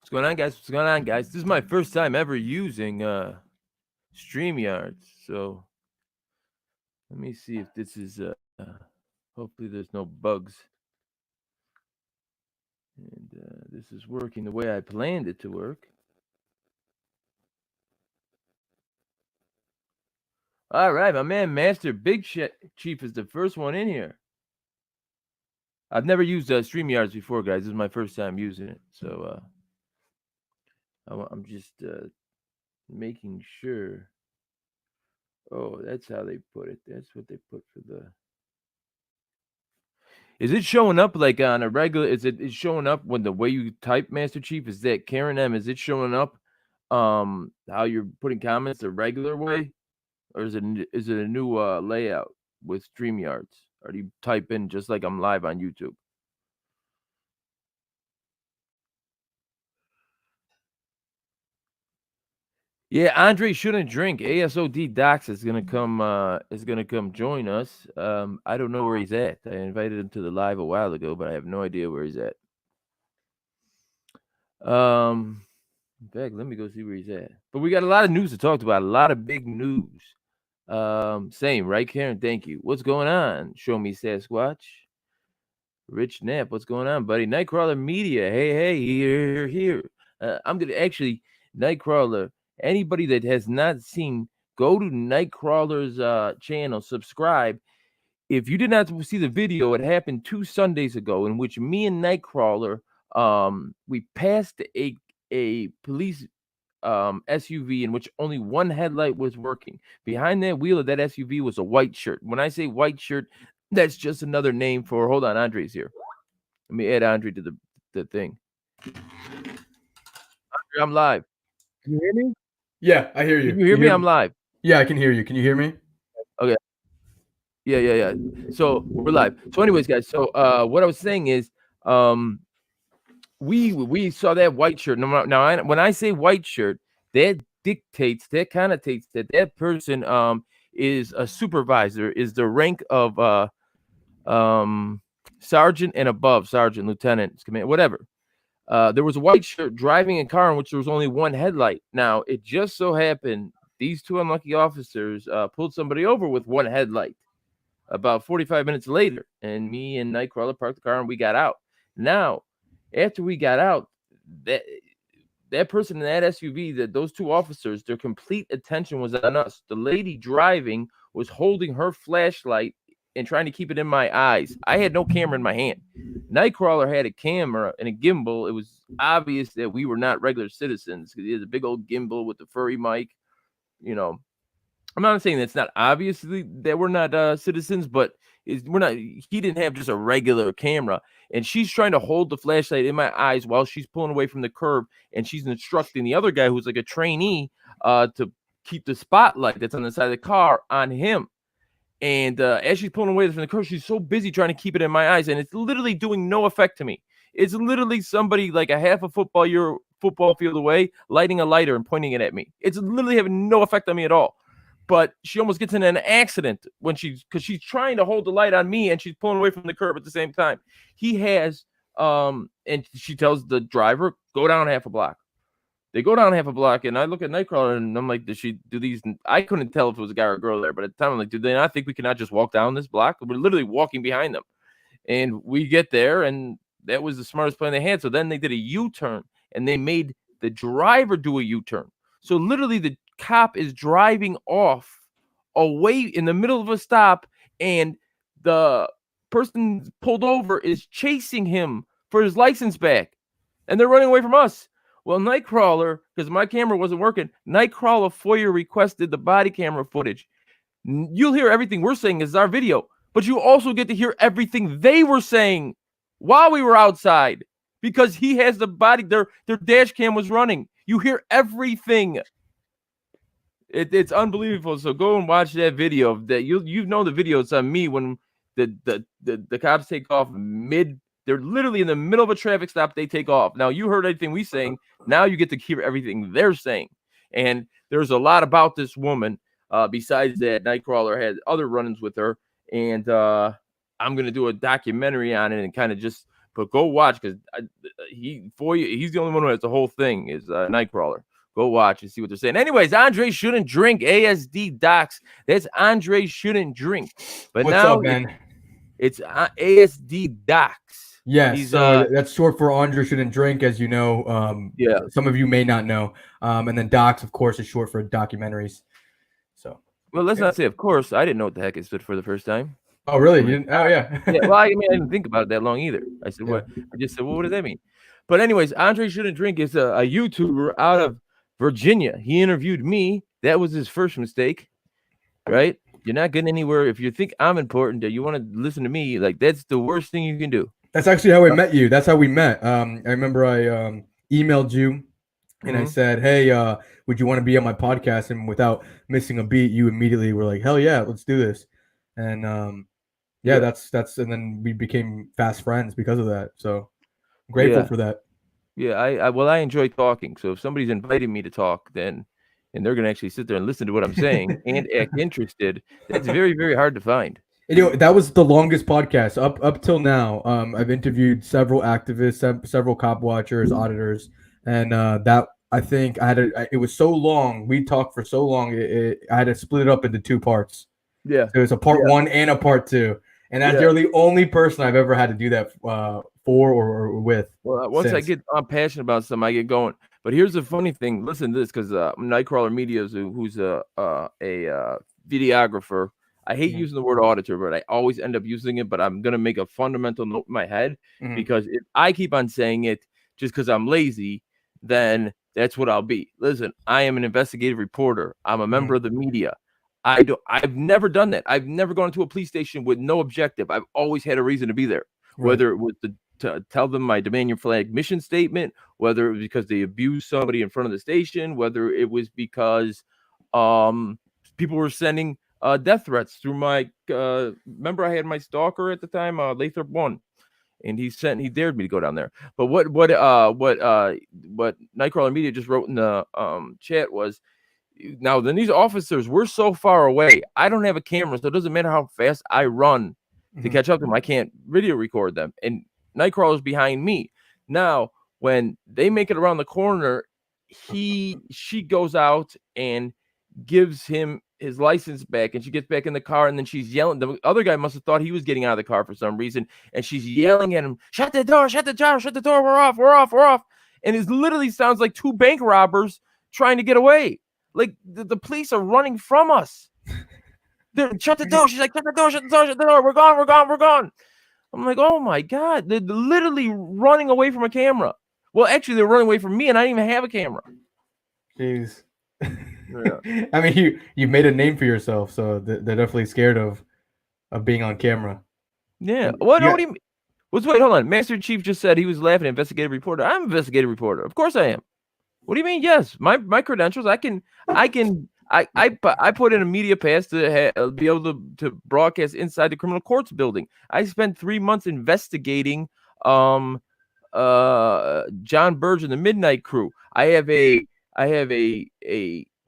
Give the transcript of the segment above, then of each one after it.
What's going on, guys? What's going on, guys? This is my first time ever using StreamYard, so let me see if this is hopefully there's no bugs. And this is working the way I planned it to work. All right, my man Master Big Chief is the first one in here. I've never used StreamYards before, guys. This is my first time using it, so I'm just making sure. Oh, that's how they put it. That's what they put for the. Is it showing up like on a regular? Is it showing up when the way you type, Master Chief? Is that Karen M? Is it showing up how you're putting comments the regular way, or is it a new layout with StreamYards? Or do you type in just like I'm live on YouTube? Yeah, Andre shouldn't drink. ASOD Docs is gonna come join us. I don't know where he's at. I invited him to the live a while ago, but I have no idea where he's at. In fact, let me go see where he's at. But we got a lot of news to talk about. A lot of big news. Same, right, Karen? Thank you. What's going on? Show me Sasquatch. Rich Knapp, what's going on, buddy? Nightcrawler Media. Hey, here. I'm gonna actually Nightcrawler. Anybody that has not seen, go to Nightcrawler's channel, subscribe. If you did not see the video, it happened 2 Sundays ago, in which me and Nightcrawler, we passed a police SUV in which only one headlight was working. Behind that wheel of that SUV was a white shirt. When I say white shirt, that's just another name for. Hold on, Andre's here. Let me add Andre to the thing. Andre, I'm live. Can you hear me? Yeah, I hear you. Can you hear me? I'm live. Yeah, I can hear you. Can you hear me? Okay. Yeah. So we're live. So, anyways, guys. So, what I was saying is, we saw that white shirt. Now, when I say white shirt, that connotates that person is a supervisor, is the rank of sergeant and above, sergeant, lieutenant, command, whatever. There was a white shirt driving a car in which there was only one headlight. Now, it just so happened these two unlucky officers pulled somebody over with one headlight about 45 minutes later, and me and Nightcrawler parked the car and we got out. Now, after we got out, that person in that SUV, those two officers, their complete attention was on us. The lady driving was holding her flashlight and trying to keep it in my eyes. I had no camera in my hand. Nightcrawler had a camera and a gimbal. It was obvious that we were not regular citizens because he has a big old gimbal with the furry mic. You know, I'm not saying that's not obviously that we're not citizens, but we're not. He didn't have just a regular camera, and she's trying to hold the flashlight in my eyes while she's pulling away from the curb, and she's instructing the other guy who's like a trainee to keep the spotlight that's on the side of the car on him. And as she's pulling away from the curb, she's so busy trying to keep it in my eyes, and it's literally doing no effect to me. It's literally somebody like a half a football field away lighting a lighter and pointing it at me. It's literally having no effect on me at all. But she almost gets in an accident because she's trying to hold the light on me and she's pulling away from the curb at the same time. He has, and she tells the driver, go down half a block. They go down half a block, and I look at Nightcrawler, and I'm like, does she do these? I couldn't tell if it was a guy or a girl there, but at the time, I'm like, do they not think we cannot just walk down this block? We're literally walking behind them. And we get there, and that was the smartest plan they had. So then they did a U-turn, and they made the driver do a U-turn. So literally the cop is driving off away in the middle of a stop, and the person pulled over is chasing him for his license back, and they're running away from us. Well, Nightcrawler, because my camera wasn't working, Nightcrawler FOIA requested the body camera footage. You'll hear everything we're saying is our video, but you also get to hear everything they were saying while we were outside, because he has the body, their dash cam was running. You hear everything. It's unbelievable. So go and watch that video. That you know the video. It's on me when the cops take off mid. They're literally in the middle of a traffic stop. They take off. Now you heard everything we saying. Now you get to hear everything they're saying. And there's a lot about this woman. Besides that, Nightcrawler had other run-ins with her, and I'm gonna do a documentary on it and kind of just But go watch because he's the only one who has the whole thing is Nightcrawler. Go watch and see what they're saying. Anyways, Andre Shouldn't Drink, ASD Docs. That's Andre Shouldn't Drink. But What's now up, man? it's ASD Docs. Yes, He's so that's short for Andre Shouldn't Drink, as you know. Yeah. Some of you may not know. And then Docs, of course, is short for documentaries. So. Well, let's not say, of course. I didn't know what the heck it stood for the first time. Oh, really? You didn't? Oh, yeah. Yeah. Well, I mean, I didn't think about it that long either. I said, what? I just said, well, what does that mean? But anyways, Andre Shouldn't Drink is a YouTuber out of Virginia. He interviewed me. That was his first mistake, right? You're not getting anywhere. If you think I'm important, that you want to listen to me, like that's the worst thing you can do. That's actually how I met you. That's how we met. I remember I emailed you and I said, hey, would you want to be on my podcast? And without missing a beat, you immediately were like, hell yeah, let's do this. And that's and then we became fast friends because of that. So I'm grateful for that. Yeah, I enjoy talking. So if somebody's inviting me to talk, and they're gonna actually sit there and listen to what I'm saying and act interested, that's very, very hard to find. You know, that was the longest podcast up till now. I've interviewed several activists, several cop watchers, auditors, and that I think it was so long. We talked for so long. I had to split it up into 2 parts. Yeah, so it's a part 1 and a part 2, and you're the only person I've ever had to do that for or with. Well, once I'm passionate about something, I get going. But here's the funny thing. Listen to this, because Nightcrawler Media, who's a videographer. I hate using the word auditor, but I always end up using it. But I'm gonna make a fundamental note in my head, because if I keep on saying it just because I'm lazy, then that's what I'll be. Listen, I am an investigative reporter. I'm a member of the media. I've never done that. I've never gone to a police station with no objective. I've always had a reason to be there, whether it was to tell them my demand your flag mission statement, whether it was because they abused somebody in front of the station, whether it was because people were sending death threats through my remember I had my stalker at the time, Lathrop 1, and he dared me to go down there. But what Nightcrawler Media just wrote in the chat was, now then these officers were so far away, I don't have a camera, so it doesn't matter how fast I run to catch up to them. I can't video record them, and Nightcrawler's behind me. Now when they make it around the corner, she goes out and gives him his license back, and she gets back in the car, and then she's yelling. The other guy must have thought he was getting out of the car for some reason, and she's yelling at him, shut the door, shut the door, shut the door, we're off. And it literally sounds like 2 bank robbers trying to get away. Like the police are running from us. Shut the door. She's like, shut the door, we're gone. I'm like, oh my God, they're literally running away from a camera. Well, actually they're running away from me, and I didn't even have a camera. Jeez. I mean, you made a name for yourself, so they're definitely scared of being on camera. Yeah. What do you mean? Wait, hold on. Master Chief just said he was laughing at investigative reporter. I'm an investigative reporter. Of course I am. What do you mean? Yes, my credentials. I put in a media pass to be able to broadcast inside the criminal courts building. I spent 3 months investigating John Burge and the Midnight Crew. I have a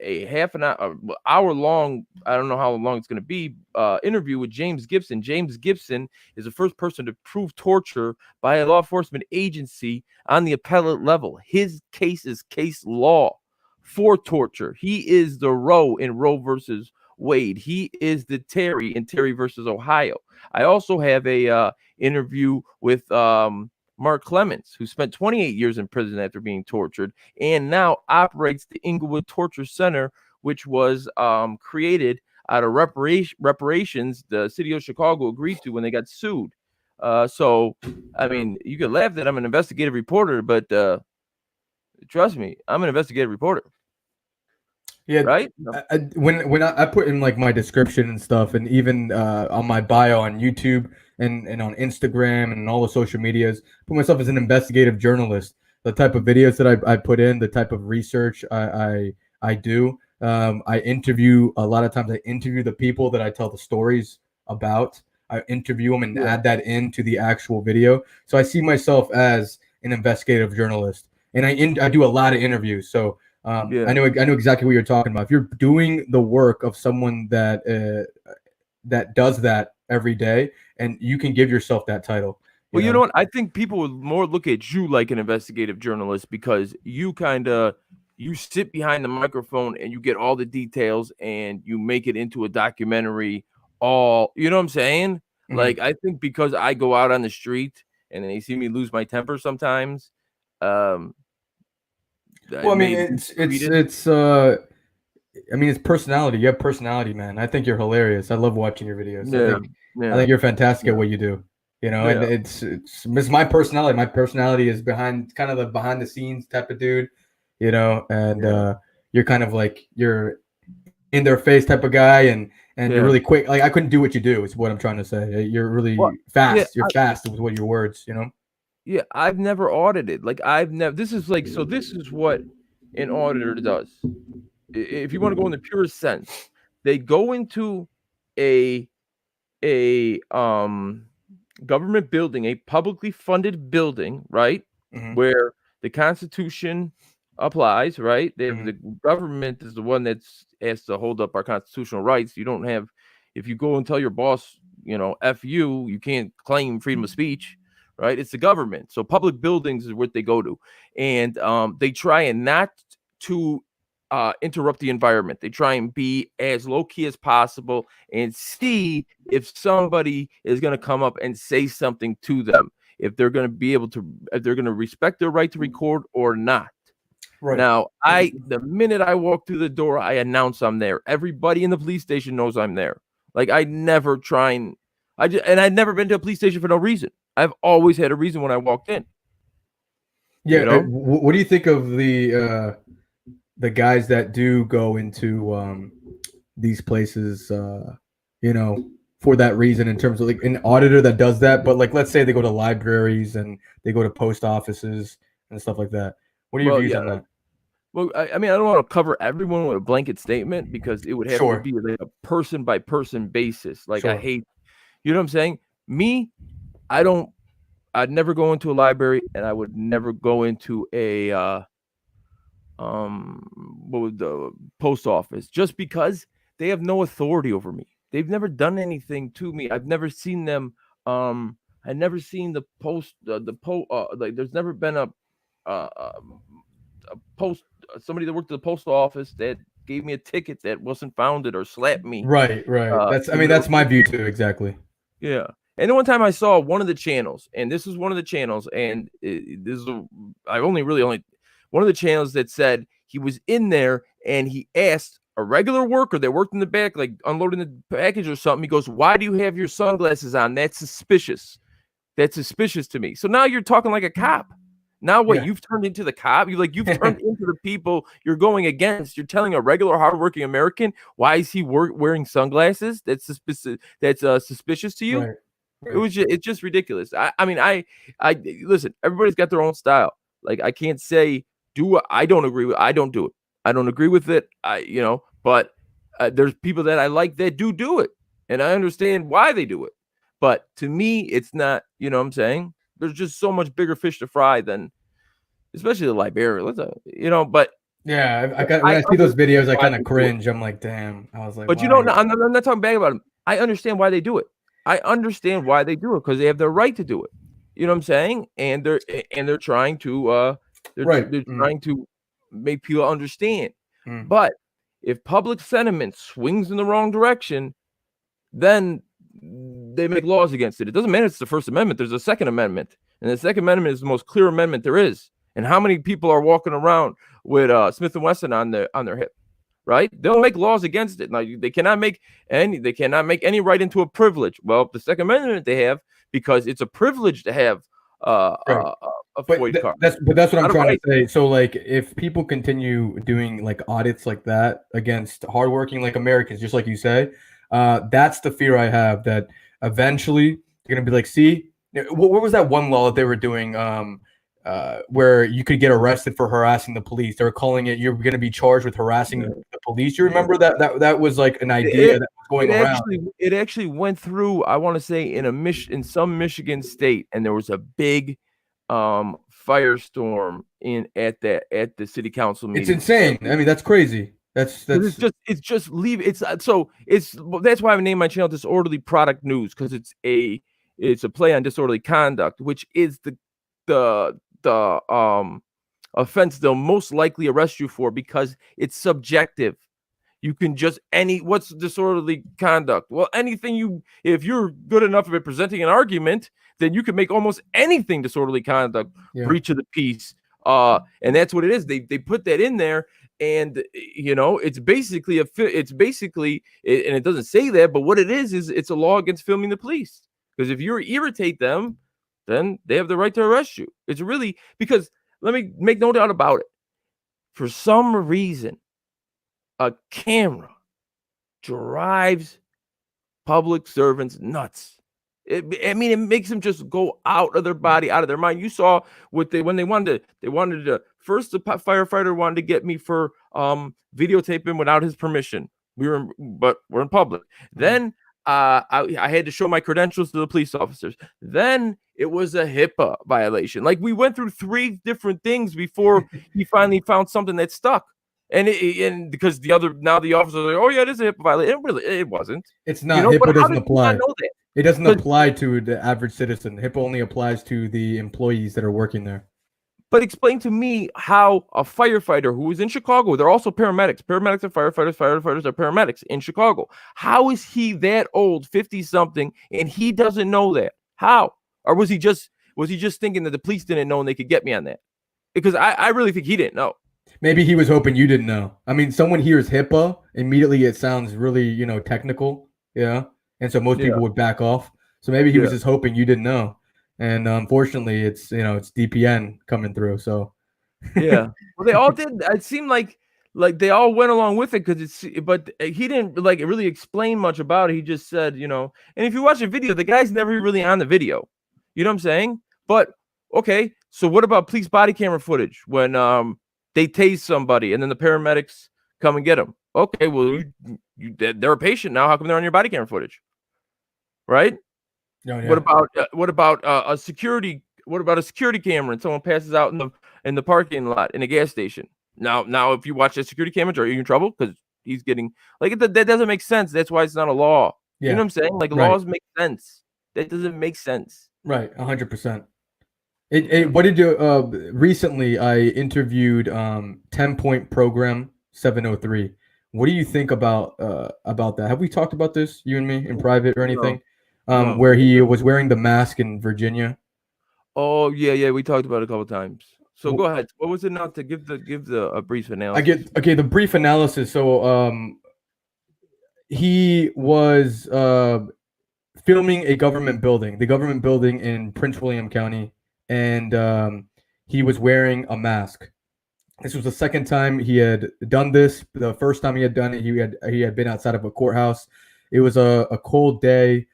half an hour long, I don't know how long it's going to be, interview with James Gibson. James Gibson is the first person to prove torture by a law enforcement agency on the appellate level. His case is case law for torture. He is the Roe in Roe versus Wade. He is the Terry in Terry versus Ohio. I also have a interview with Mark Clements, who spent 28 years in prison after being tortured and now operates the Inglewood Torture Center, which was created out of reparations the city of Chicago agreed to when they got sued. So, I mean, you could laugh that I'm an investigative reporter, but trust me, I'm an investigative reporter. Yeah, right. When I put in like my description and stuff, and even on my bio on YouTube and on Instagram and all the social medias, put myself as an investigative journalist. The type of videos that I put in, the type of research I do. I interview a lot of times. I interview the people that I tell the stories about. I interview them and add that into the actual video. So I see myself as an investigative journalist, and I do a lot of interviews. So. I know exactly what you're talking about. If you're doing the work of someone that does that every day, and you can give yourself that title, Well, you know what? I think people would more look at you like an investigative journalist because you you sit behind the microphone and you get all the details and you make it into a documentary. All you know what I'm saying? Like I think because I go out on the street and they see me lose my temper sometimes. Um, Well, I mean, it's personality. You have personality, man. I think you're hilarious. I love watching your videos. I think you're fantastic at what you do. You know, and it's my personality. My personality is behind the behind the scenes type of dude. You know, and you're kind of like you're in their face type of guy, and you're really quick. Like I couldn't do what you do. Is what I'm trying to say. You're really fast. You're fast with what your words. You know. Yeah, I've never audited. Like I've never. This is what an auditor does. If you want to go in the purest sense, they go into a government building, a publicly funded building, right? Where the Constitution applies, right? The government is the one that's asked to hold up our constitutional rights. You don't have, if you go and tell your boss, F you, you can't claim freedom of speech, right? It's the government. So public buildings is what they go to. And they try and not to interrupt the environment. They try and be as low key as possible and see if somebody is going to come up and say something to them, if they're going to respect their right to record or not. Right. Now, the minute I walk through the door, I announce I'm there. Everybody in the police station knows I'm there. Like I'd never been to a police station for no reason. I've always had a reason when I walked in. Yeah. What do you think of the guys that do go into these places, for that reason, in terms of like an auditor that does that, but like let's say they go to libraries and they go to post offices and stuff like that. What are your views on that? Well, I mean, I don't want to cover everyone with a blanket statement because it would have to be like a person by person basis. Like I hate, you know what I'm saying? Me, I'd never go into a library and I would never go into a the post office just because they have no authority over me. They've never done anything to me. I've never seen them. I've never seen the post. Like there's never been a post. Somebody that worked at the post office that gave me a ticket that wasn't founded or slapped me. Right. That's my view too. Exactly. Yeah. And the one time I saw one of the channels, and this is one of the channels, and one of the channels that said he was in there and he asked a regular worker that worked in the back, like unloading the package or something. He goes, "Why do you have your sunglasses on? That's suspicious. That's suspicious to me." So now you're talking like a cop. Now what? You've turned into the cop. You've turned into the people you're going against. You're telling a regular hardworking American, why is he wearing sunglasses? That's suspicious. That's suspicious to you. Right. It's just ridiculous. I mean, listen, everybody's got their own style. Like I can't say I don't agree with. I don't do it. I don't agree with it. But there's people that I like that do it, and I understand why they do it. But to me, it's not. You know what I'm saying? There's just so much bigger fish to fry than, especially the librarian. But yeah, when I see those videos, I kind of cringe. I'm like, damn. I was like, but I'm not talking bad about them. I understand why they do it. I understand why they do it because they have the right to do it. You know what I'm saying? And they're trying to they're trying to make people understand. But if public sentiment swings in the wrong direction, then they make laws against it. It doesn't matter if it's the First Amendment. There's a Second Amendment, and the Second Amendment is the most clear amendment there is. And how many people are walking around with Smith & Wesson on their hip? Right? They'll make laws against it. Now they cannot make any right into a privilege. Well, the Second Amendment they have, because it's a privilege to have a FOIA card. That's what I'm trying to say. So like if people continue doing like audits like that against hardworking like Americans, just like you say, that's the fear I have, that eventually they're gonna be like, see, what was that one law that they were doing? Where you could get arrested for harassing the police. They were calling it, you're going to be charged with harassing the police. You remember that was like an idea that was going around. It actually went through, I want to say, in some Michigan state, and there was a big firestorm at the city council meeting. It's insane. I mean, that's crazy. That's that's why I named my channel Disorderly Product News, because it's it's a play on disorderly conduct, which is the offense they'll most likely arrest you for because it's subjective. You can just what's disorderly conduct? Well, if you're good enough at presenting an argument, then you can make almost anything disorderly conduct, breach of the peace. And that's what it is. They put that in there, and it's basically and it doesn't say that, but what it is it's a law against filming the police. Because if you irritate them, then they have the right to arrest you. It's really because let me make no doubt about it. For some reason, a camera drives public servants nuts. It makes them just go out of their body, out of their mind. You saw when they wanted to first the firefighter wanted to get me for videotaping without his permission. But we're in public. Then I had to show my credentials to the police officers. Then it was a HIPAA violation. Like we went through 3 different things before he finally found something that stuck. And because the officers are like, oh yeah, it is a HIPAA violation. It wasn't. It's not. HIPAA doesn't apply. Know that? It doesn't apply to the average citizen. HIPAA only applies to the employees that are working there. But explain to me how a firefighter who is in Chicago, they're also paramedics. Paramedics are firefighters. Firefighters are paramedics in Chicago. How is he that old, 50-something, and he doesn't know that? How? Or was he just thinking that the police didn't know and they could get me on that? Because I really think he didn't know. Maybe he was hoping you didn't know. I mean, someone hears HIPAA, immediately it sounds really, technical. Yeah. And so most people would back off. So maybe he was just hoping you didn't know. And unfortunately, it's DPN coming through. So well, they all did. It seemed like they all went along with it but he didn't really explain much about it. He just said, and if you watch the video, the guy's never really on the video. You know what I'm saying? But okay, so what about police body camera footage when they tase somebody and then the paramedics come and get them? Okay, well, they're a patient now. How come they're on your body camera footage? Right? Yeah. What about a security? What about a security camera and someone passes out in the parking lot in a gas station? Now, if you watch that security camera, are you in trouble because he's getting that doesn't make sense. That's why it's not a law. Yeah. You know what I'm saying? Laws make sense. That doesn't make sense. Right, 100%. What did you recently? I interviewed 10-point program 703. What do you think about that? Have we talked about this, you and me, in private or anything? No. Where he was wearing the mask in Virginia. Oh yeah, we talked about it a couple of times. So go ahead. What was it now to give a brief analysis? The brief analysis. So he was filming the government building in Prince William County, and he was wearing a mask. This was the second time he had done this. The first time he had done it, he had been outside of a courthouse. It was a cold day.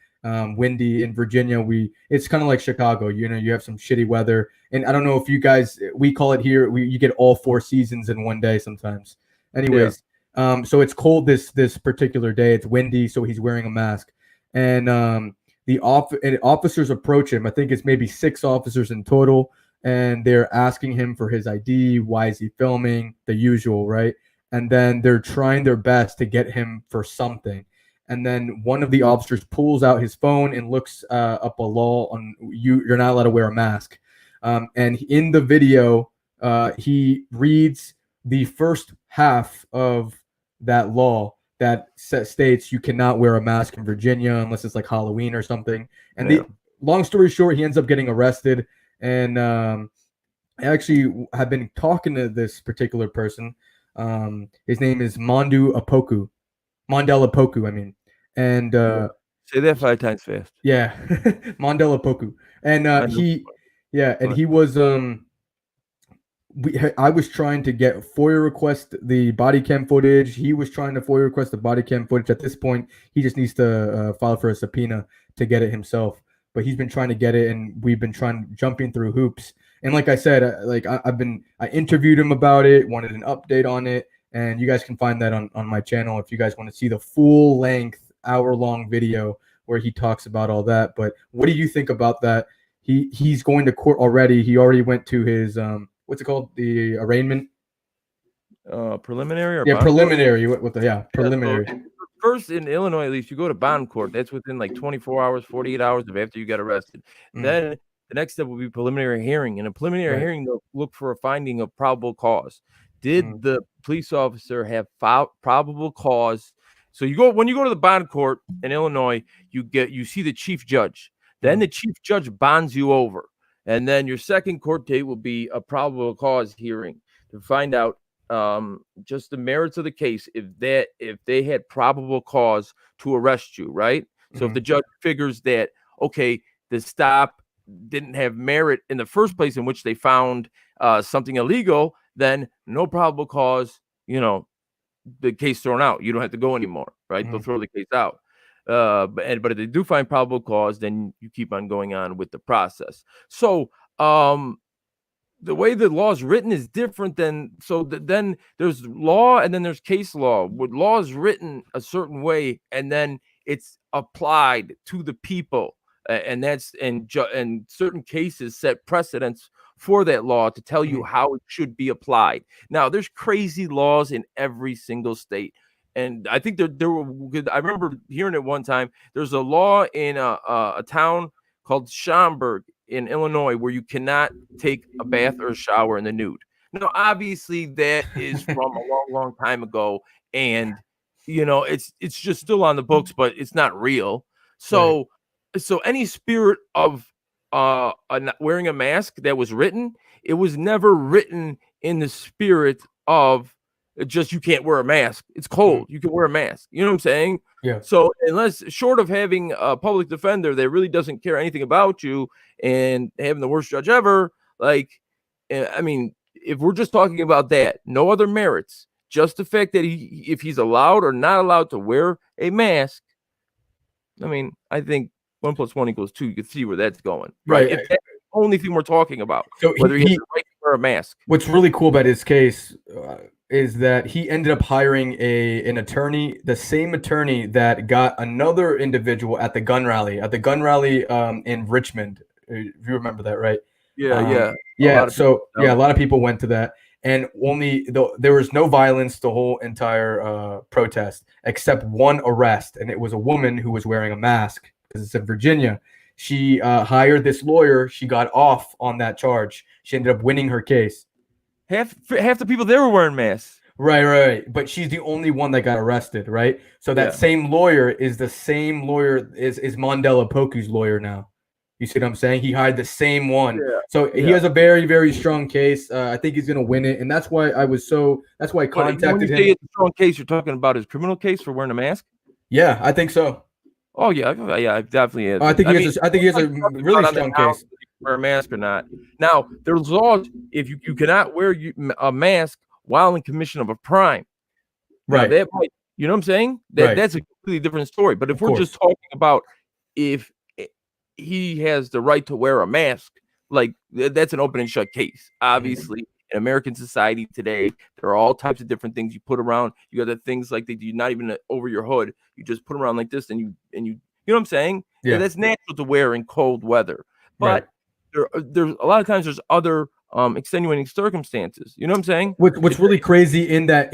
Windy in Virginia. It's kind of like Chicago, you have some shitty weather, and I don't know if you guys, we call it here, you get all 4 seasons in one day sometimes. Anyways, so it's cold this particular day. It's windy, so he's wearing a mask, and the officers approach him. I think it's maybe 6 officers in total, and they're asking him for his ID. Why is he filming? The usual, right? And then they're trying their best to get him for something. And then one of the officers pulls out his phone and looks up a law on you're not allowed to wear a mask. And in the video, he reads the first half of that law that states you cannot wear a mask in Virginia unless it's like Halloween or something. And long story short, he ends up getting arrested. And I actually have been talking to this particular person. His name is Mondale Apoku, I mean. And say that 5 times fast. Yeah. Mondale Apoku. And he was I was trying to get FOIA request the body cam footage. He was trying to FOIA request the body cam footage. At this point, he just needs to file for a subpoena to get it himself. But he's been trying to get it, and we've been jumping through hoops. And like I said, I interviewed him about it, wanted an update on it. And you guys can find that on my channel if you guys want to see the full length hour-long video where he talks about all that. But what do you think about that? He's going to court already. He already went to his what's it called? The arraignment? Preliminary or preliminary. Preliminary. First, in Illinois, at least, you go to bond court. That's within like 24 hours, 48 hours of after you got arrested. Then the next step will be preliminary hearing. In a preliminary hearing, they'll look for a finding of probable cause. Did the police officer have probable cause? So when you go to the bond court in Illinois, you see the chief judge. Then the chief judge bonds you over. And then your second court date will be a probable cause hearing to find out just the merits of the case, if they had probable cause to arrest you, right? So if the judge figures that, okay, the stop didn't have merit in the first place, in which they found something illegal, then no probable cause, the case thrown out. You don't have to go anymore, right? They'll throw the case out. But if they do find probable cause, then you keep on going on with the process. So the way the law is written is different then there's law and then there's case law. With law is written a certain way and then it's applied to the people, and certain cases set precedents for that law to tell you how it should be applied. Now, there's crazy laws in every single state. And I think there were. I remember hearing it one time. There's a law in a town called Schaumburg in Illinois where you cannot take a bath or a shower in the nude. Now, obviously, that is from a long, long time ago, and it's just still on the books, but it's not real. So, so any spirit of wearing a mask that was written, it was never written in the spirit of just you can't wear a mask. It's cold. You can wear a mask. You know what I'm saying? Yeah. So unless short of having a public defender that really doesn't care anything about you and having the worst judge ever, like, I mean, if we're just talking about that, no other merits, just the fact that if he's allowed or not allowed to wear a mask, I mean, I think 1 + 1 = 2. You can see where that's going, right? If that's the only thing we're talking about, so whether he has the right to wear a mask. What's really cool about his case is that he ended up hiring an attorney, the same attorney that got another individual at the gun rally in Richmond. If you remember that, right? Yeah. A lot of people went to that, and there was no violence the whole entire protest except one arrest, and it was a woman who was wearing a mask because it's in Virginia. She hired this lawyer. She got off on that charge. She ended up winning her case. Half the people there were wearing masks. Right. But she's the only one that got arrested, right? So that same lawyer is the same lawyer is Mandela Poku's lawyer now. You see what I'm saying? He hired the same one. Yeah. So he has a very, very strong case. I think he's going to win it. And that's why I contacted him. When you say it's a strong case, you're talking about his criminal case for wearing a mask? Yeah, I think so. Oh, yeah, definitely is. I think he has a really strong case. Wear a mask or not. Now, there's laws if you cannot wear a mask while in commission of a crime. Right. Now, you know what I'm saying? That's a completely different story. But if we're just talking about if he has the right to wear a mask, like that's an open and shut case. Obviously, in American society today, there are all types of different things you put around. You got the things like they do not even over your hood. You just put them around like this, and you know what I'm saying? Yeah, that's natural to wear in cold weather. But there's a lot of times there's other extenuating circumstances. You know what I'm saying? What's really crazy in that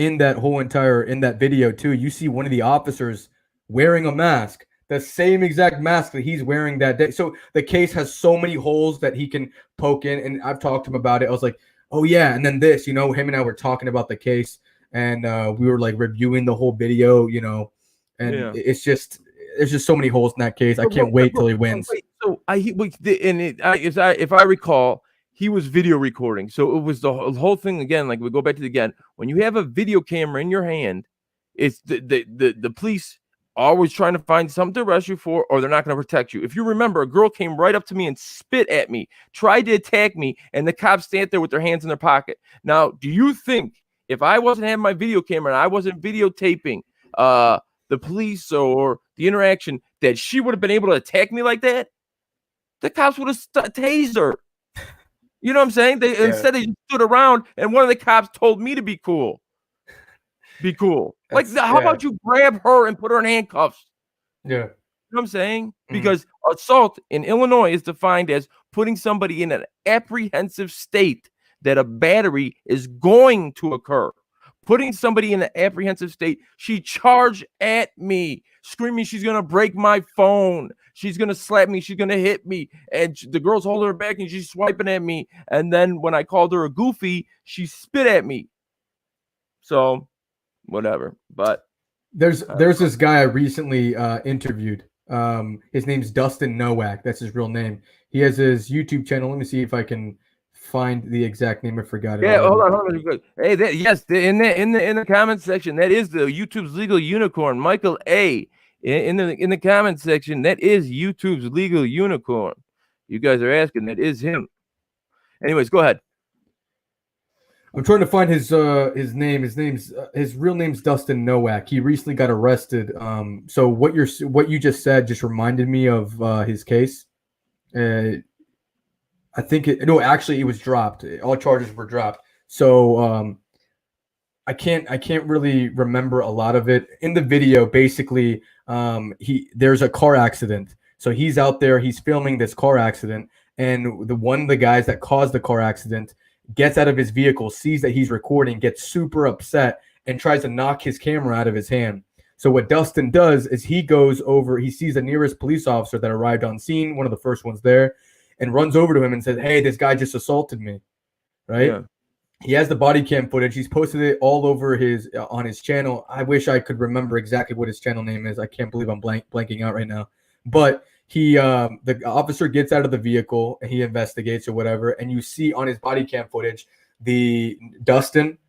video too, you see one of the officers wearing a mask, the same exact mask that he's wearing that day. So the case has so many holes that he can poke in, and I've talked to him about it. I was like, oh yeah, and then this, him and I were talking about the case, and we were like reviewing the whole video, and it's just there's just so many holes in that case. I can't wait till he wins. So if I recall, he was video recording. So it was the whole thing again. Like we go back to again, when you have a video camera in your hand, it's the police always trying to find something to arrest you for, or they're not going to protect you. If you remember, a girl came right up to me and spit at me, tried to attack me, and the cops stand there with their hands in their pocket. Now, do you think if I wasn't having my video camera and I wasn't videotaping the police or the interaction, that she would have been able to attack me like that? The cops would have tased her. You know what I'm saying? Instead they just stood around, and one of the cops told me to be cool. Be cool. How about you grab her and put her in handcuffs? Yeah. You know what I'm saying? Because assault in Illinois is defined as putting somebody in an apprehensive state that a battery is going to occur. putting somebody in an apprehensive state. She charged at me, screaming she's gonna break my phone, she's gonna slap me, she's gonna hit me, and the girl's holding her back and she's swiping at me. And then when I called her a goofy, she spit at me. So whatever. But there's this guy I recently interviewed. His name's Dustin Nowak. That's his real name. He has his YouTube channel. Let me see if I can find the exact name. I forgot it. Yeah, hold on. Hey, in the comment section, that is the YouTube's legal unicorn, Michael A. In the comment section, that is YouTube's legal unicorn. You guys are asking, that is him. Anyways, go ahead. I'm trying to find his name. His real name's Dustin Nowak. He recently got arrested. So what you just said just reminded me of his case. I think actually it was dropped. All charges were dropped. So I can't really remember a lot of it. In the video, basically, there's a car accident. So he's out there, he's filming this car accident, and one of the guys that caused the car accident gets out of his vehicle, sees that he's recording, gets super upset, and tries to knock his camera out of his hand. So what Dustin does is he goes over, he sees the nearest police officer that arrived on scene, one of the first ones there, and runs over to him and says, "Hey, this guy just assaulted me." Right? Yeah. He has the body cam footage. He's posted it all over on his channel. I wish I could remember exactly what his channel name is. I can't believe I'm blanking out right now. But the officer gets out of the vehicle and he investigates or whatever, and you see on his body cam footage the Dustin,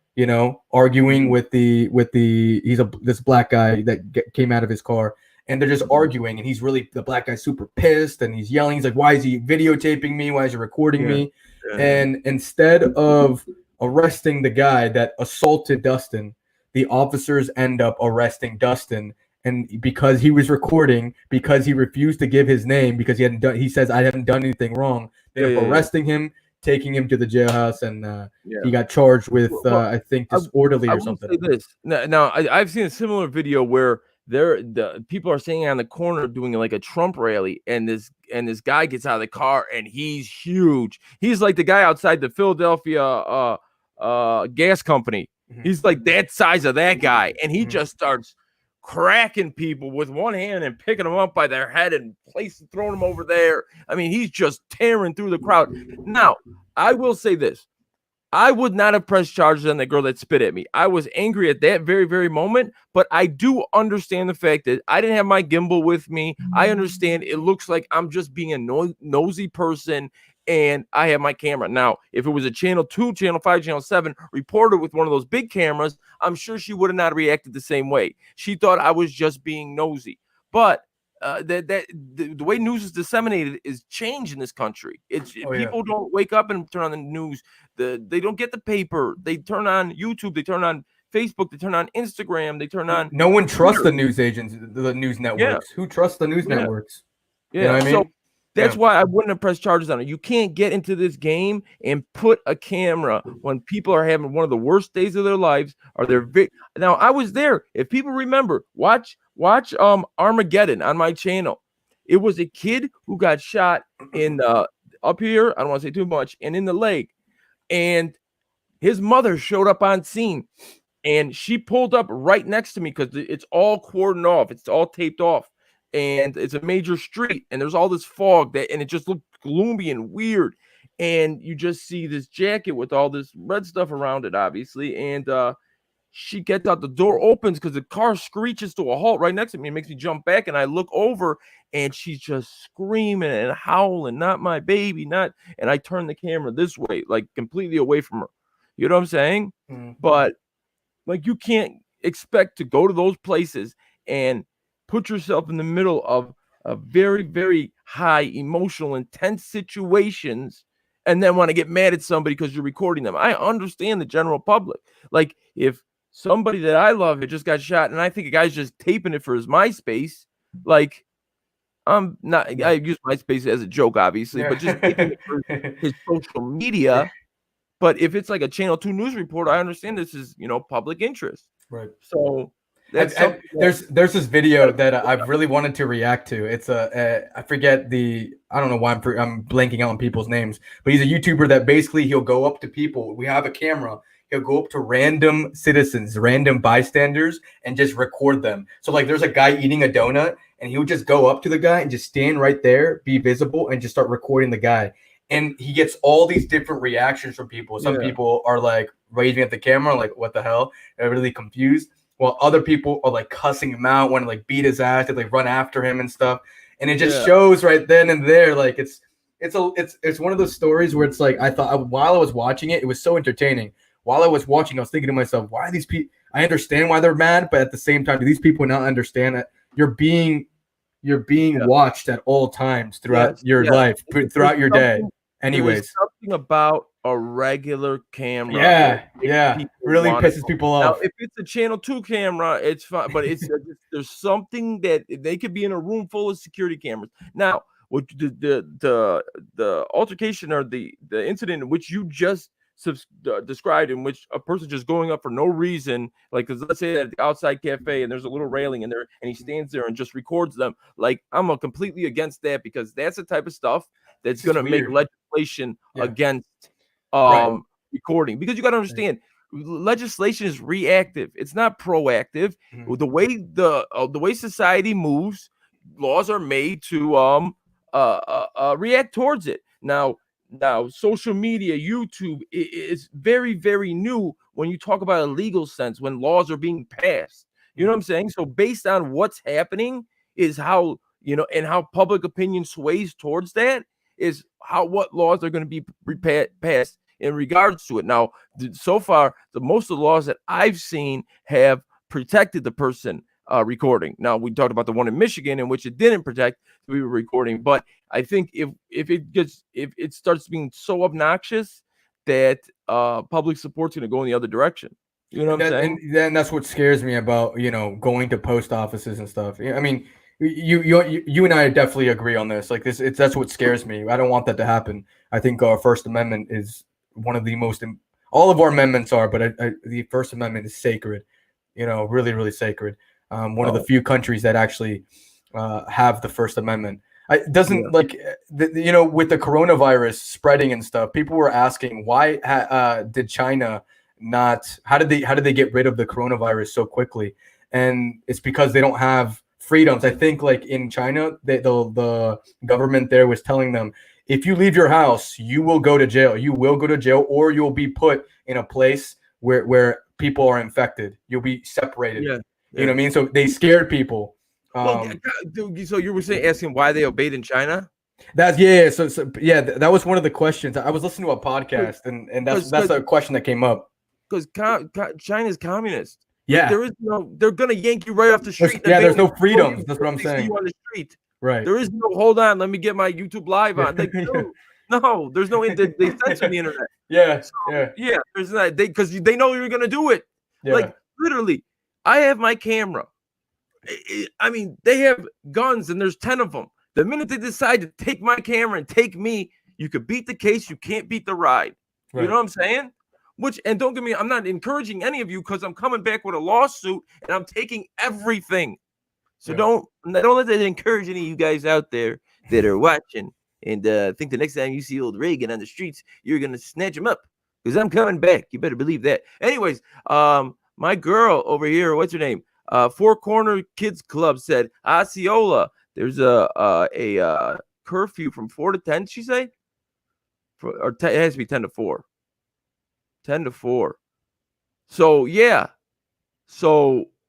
arguing with this black guy that came out of his car. And they're just arguing, and the black guy's super pissed, and he's yelling. He's like, "Why is he videotaping me? Why is he recording me?" Yeah. And instead of arresting the guy that assaulted Dustin, the officers end up arresting Dustin. And because he was recording, because he refused to give his name, because he says, "I haven't done anything wrong," they end up arresting him, taking him to the jailhouse, and he got charged with, I think, disorderly or something. Say this. Now, I've seen a similar video where the people are standing on the corner doing like a Trump rally, and this guy gets out of the car, and he's huge. He's like the guy outside the Philadelphia gas company. Mm-hmm. He's like that size of that guy, and he just starts cracking people with one hand and picking them up by their head and throwing them over there. I mean, he's just tearing through the crowd. Now, I will say this. I would not have pressed charges on that girl that spit at me. I was angry at that very, very moment, but I do understand the fact that I didn't have my gimbal with me. I understand it looks like I'm just being a nosy person, and I have my camera. Now, if it was a channel 2, channel 5, channel 7 reporter with one of those big cameras, I'm sure she would have not reacted the same way. She thought I was just being nosy. But the way news is disseminated is change in this country. People don't wake up and turn on the news. They don't get the paper. They turn on YouTube. They turn on Facebook. They turn on Instagram. They turn on. No one trusts the news agents, the news networks. Yeah. Who trusts the news networks? Yeah. You know what I mean? So that's why I wouldn't have pressed charges on it. You can't get into this game and put a camera when people are having one of the worst days of their lives. Now, I was there. If people remember, watch Armageddon on my channel. It was a kid who got shot in up here. I don't want to say too much, and in the leg. And his mother showed up on scene, and she pulled up right next to me because it's all cordoned off. It's all taped off. And it's a major street, and there's all this fog and it just looked gloomy and weird. And you just see this jacket with all this red stuff around it, obviously. And she gets out, the door opens because the car screeches to a halt right next to me. It makes me jump back, and I look over, and she's just screaming and howling, "Not my baby, not." And I turn the camera this way, like completely away from her. You know what I'm saying? Mm-hmm. But like, you can't expect to go to those places and put yourself in the middle of a very, very high emotional, intense situations, and then want to get mad at somebody because you're recording them. I understand the general public. Like, if somebody that I love had just got shot, and I think a guy's just taping it for his MySpace, like, I'm not. I use MySpace as a joke, obviously, but just taping it for his social media. But if it's like a Channel 2 news report, I understand this is, public interest. Right. So. There's this video that I've really wanted to react to. It's I forget I don't know why I'm blanking out on people's names, but he's a YouTuber that basically he'll go up to people. We have a camera. he'll go up to random citizens, random bystanders, and just record them. So like there's a guy eating a donut, and he would just go up to the guy and just stand right there, be visible, and just start recording the guy. And he gets all these different reactions from people. Some people are like waving at the camera, like, what the hell? They're really confused. While other people are like cussing him out, want to like beat his ass, to like run after him and stuff. And it just shows right then and there, like it's one of those stories where it's like, I thought while I was watching it, it was so entertaining. While I was watching, I was thinking to myself, why are these people? I understand why they're mad, but at the same time, do these people not understand that you're being watched at all times throughout your life, throughout your day? Anyways, something about a regular camera. Really pisses people off. Now, if it's a Channel 2 camera, it's fine, but it's there's something that they could be in a room full of security cameras. Now, what the altercation or the incident in which you just described, in which a person just going up for no reason, like, because let's say at the outside cafe and there's a little railing in there and he stands there and just records them, like, I'm completely against that, because that's the type of stuff that's going to make legislation against recording. Because you got to understand, legislation is reactive, it's not proactive. The way society moves, laws are made to react towards it. Now social media, YouTube, is very, very new when you talk about a legal sense, when laws are being passed. You know what I'm saying? So based on what's happening is how, and how public opinion sways towards that, is what laws are going to be passed in regards to it. Now, so far, most of the laws that I've seen have protected the person recording. Now, we talked about the one in Michigan in which it didn't protect the people recording, but I think if it starts being so obnoxious that public support's going to go in the other direction. You know what I'm saying? And then that's what scares me about, going to post offices and stuff. I mean, you and I definitely agree on this. Like that's what scares me. I don't want that to happen. I think our First Amendment is one of the most. All of our amendments are, but the First Amendment is sacred. Really, really sacred. One of the few countries that actually have the First Amendment. It doesn't with the coronavirus spreading and stuff. People were asking why did China not? How did they get rid of the coronavirus so quickly? And it's because they don't have freedoms. I think like in China, the government there was telling them, if you leave your house, you will go to jail. You will go to jail, or you'll be put in a place where people are infected. You'll be separated. You know what I mean? So they scared people. So you were asking why they obeyed in China? That was one of the questions. I was listening to a podcast, and that's a question that came up. Because China's communist. Yeah, there is they're gonna yank you right off the street. There's no freedoms. That's what I'm saying. You on the street, right? There is no. Hold on, let me get my YouTube live on. No, there's no. They censor the internet. There's not. Because they know you're gonna do it. Yeah. Like literally, I have my camera. I mean, they have guns, and there's 10 of them. The minute they decide to take my camera and take me, you could beat the case. You can't beat the ride. Right. You know what I'm saying? And don't get me, I'm not encouraging any of you, because I'm coming back with a lawsuit and I'm taking everything. So don't let that encourage any of you guys out there that are watching and think the next time you see old Reagan on the streets, you're going to snatch him up, because I'm coming back. You better believe that. Anyways, my girl over here, what's her name? Four Corner Kids Club said, Osceola, there's a curfew from 4 to 10, she say? It has to be 10 to 4. 10 to 4. So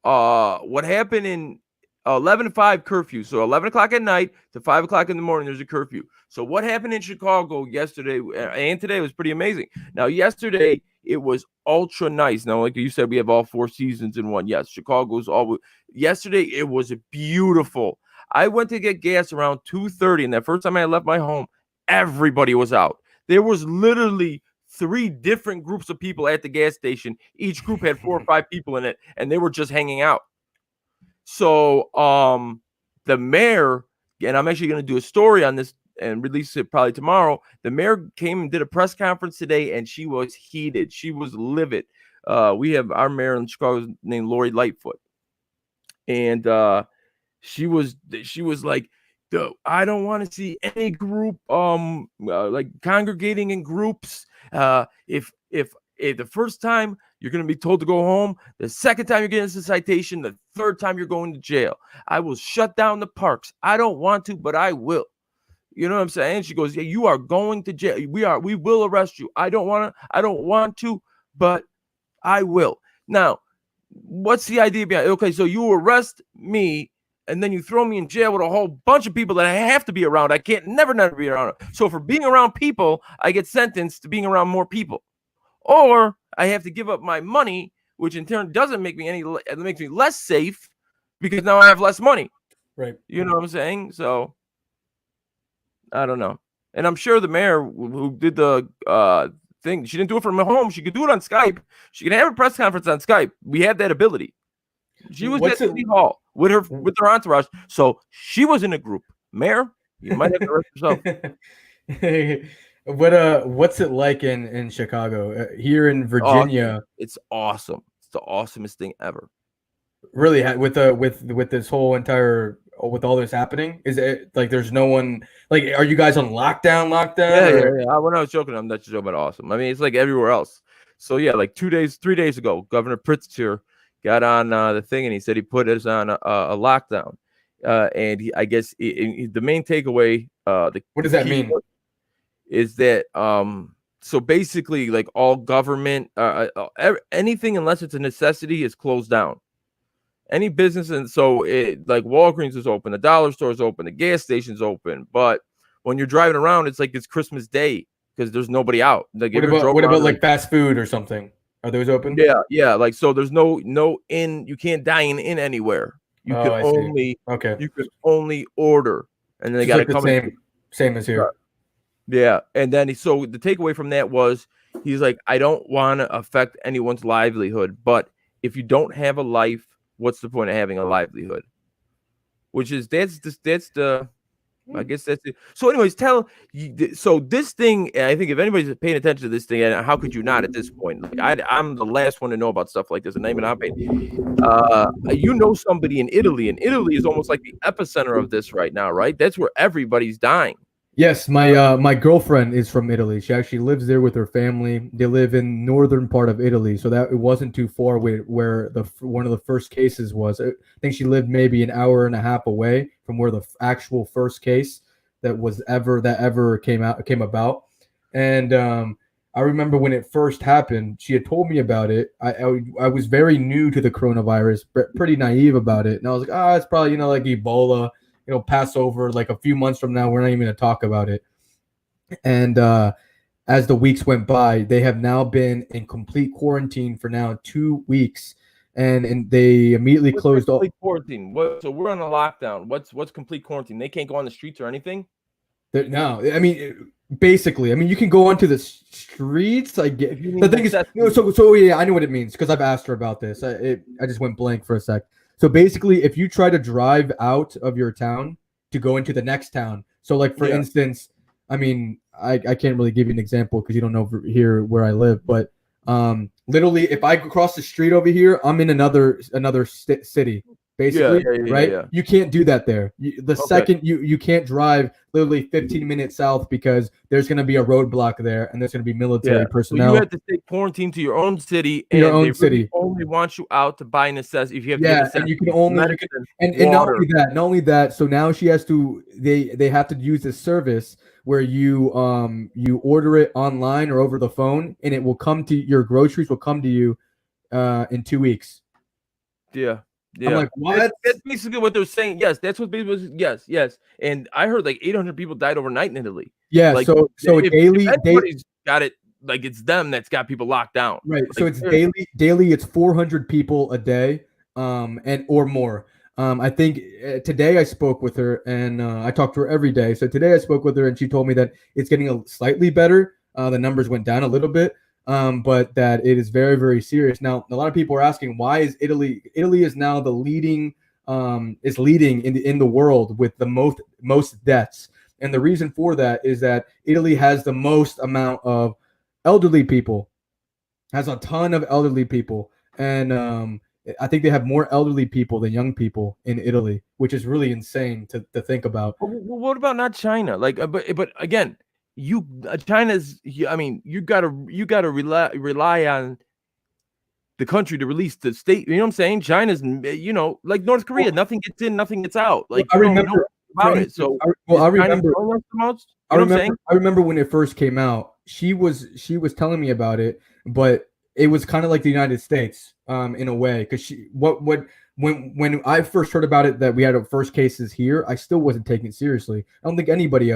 what happened in 11 to 5 curfew? So 11 o'clock at night to 5 o'clock in the morning, there's a curfew. So what happened in Chicago yesterday and today was pretty amazing. Now, yesterday it was ultra nice. Now, like you said, we have all 4 seasons in one. Yes, Chicago's all. Yesterday it was beautiful. I went to get gas around 2:30, and that first time I left my home, everybody was out. There was literally 3 different groups of people at the gas station. Each group had 4 or 5 people in it, and they were just hanging out. So the mayor, and I'm actually going to do a story on this and release it probably tomorrow. The mayor came and did a press conference today, and she was heated. She was livid. We have our mayor in Chicago named Lori Lightfoot, and she was like, I don't want to see any group like congregating in groups. If The first time you're going to be told to go home. The second time you're getting a citation. The third time you're going to jail. I will shut down the parks. I don't want to, but I will. You know what I'm saying? She goes, yeah, you are going to jail. We will arrest you. I don't want to, but I will. Now, what's the idea behind it? Okay, so you arrest me and then you throw me in jail with a whole bunch of people that I have to be around. I can't never be around. So for being around people, I get sentenced to being around more people. Or I have to give up my money, which in turn doesn't make me it makes me less safe because now I have less money. Right. You know what I'm saying? So I don't know. And I'm sure the mayor who did the thing, she didn't do it from home. She could do it on Skype. She can have a press conference on Skype. We have that ability. She was at City Hall with her entourage. So she was in a group. Mayor, you might have to arrest yourself. What's it like in Chicago? Here in Virginia, it's awesome. It's the awesomest thing ever. Really, with this whole entire with all this happening, is it like there's no one like? Are you guys on lockdown? Yeah. When I was joking, I'm not just joking about awesome. I mean, it's like everywhere else. So yeah, like 3 days ago, Governor Pritzker got on the thing and he said he put us on a lockdown. And I guess the main takeaway. What does that mean? Is that so basically like all government anything unless it's a necessity is closed down. Any business, and so like Walgreens is open, the dollar store is open, the gas station's open, but when you're driving around, it's like it's Christmas Day because there's nobody out. Like, what about like fast food or something? Are those open? Yeah. Like so, there's no in. You can't dine in anywhere. You can only order, and then they got to come in. Same as here. Yeah, and then so the takeaway from that was he's like, I don't want to affect anyone's livelihood, but if you don't have a life, what's the point of having a livelihood? Which is that's the I guess that's it. So, anyways, so this thing. I think if anybody's paying attention to this thing, and how could you not at this point? Like I'm the last one to know about stuff like this, and I'm not paying. You know somebody in Italy, and Italy is almost like the epicenter of this right now, right? That's where everybody's dying. Yes, my girlfriend is from Italy. She actually lives there with her family. They live in northern part of Italy, so that it wasn't too far away where one of the first cases was. I think she lived maybe an hour and a half away from where the actual first case that ever came about. And I remember when it first happened, she had told me about it. I was very new to the coronavirus, pretty naive about it, and I was like, it's probably like Ebola. It'll pass over like a few months from now. We're not even going to talk about it. And as the weeks went by, they have now been in complete quarantine for now 2 weeks, and they immediately closed all quarantine. So we're on a lockdown. What's complete quarantine? They can't go on the streets or anything. No, I mean, basically, you can go onto the streets. I get the thing is, so yeah, I know what it means because I've asked her about this. I just went blank for a sec. So basically, if you try to drive out of your town to go into the next town, so like for instance, I can't really give you an example because you don't know here where I live, but literally, if I cross the street over here, I'm in another city. Basically, right? Yeah. You can't do that there. Second you can't drive literally 15 minutes south because there's going to be a roadblock there and there's going to be military personnel. So you have to stay quarantined to your own city. Really only want you out to buy necessities. If you have and you can only and not only that. So now she has to. They have to use this service where you order it online or over the phone, and it will come to your groceries will come to you in 2 weeks. Yeah. I'm like, what? That's basically what they're saying. Yes, that's what people. Yes. And I heard like 800 people died overnight in Italy. Yeah. Like, so daily, everybody's got it. Like it's them that's got people locked down. Right. Like, so it's daily. It's 400 people a day, and or more. I think today I spoke with her, and I talk to her every day. So today I spoke with her, and she told me that it's getting slightly better. The numbers went down a little bit. But that it is very, very serious. Now, a lot of people are asking, why is Italy is now the leading in the world with the most deaths. And the reason for that is that Italy has the most amount of elderly people, has a ton of elderly people. And I think they have more elderly people than young people in Italy, which is really insane to think about. Well, what about not China? Like, but again, China's. I mean, you gotta rely on the country to release the state. You know what I'm saying? China's, like North Korea. Nothing gets in, nothing gets out. Well, Like I you don't know remember, for about it. instance, So I is China remember, telling us the most? You know what I'm saying? I remember when it first came out. She was telling me about it, but it was kind of like the United States, in a way, because when I first heard about it, that we had our first cases here, I still wasn't taking it seriously. I don't think anybody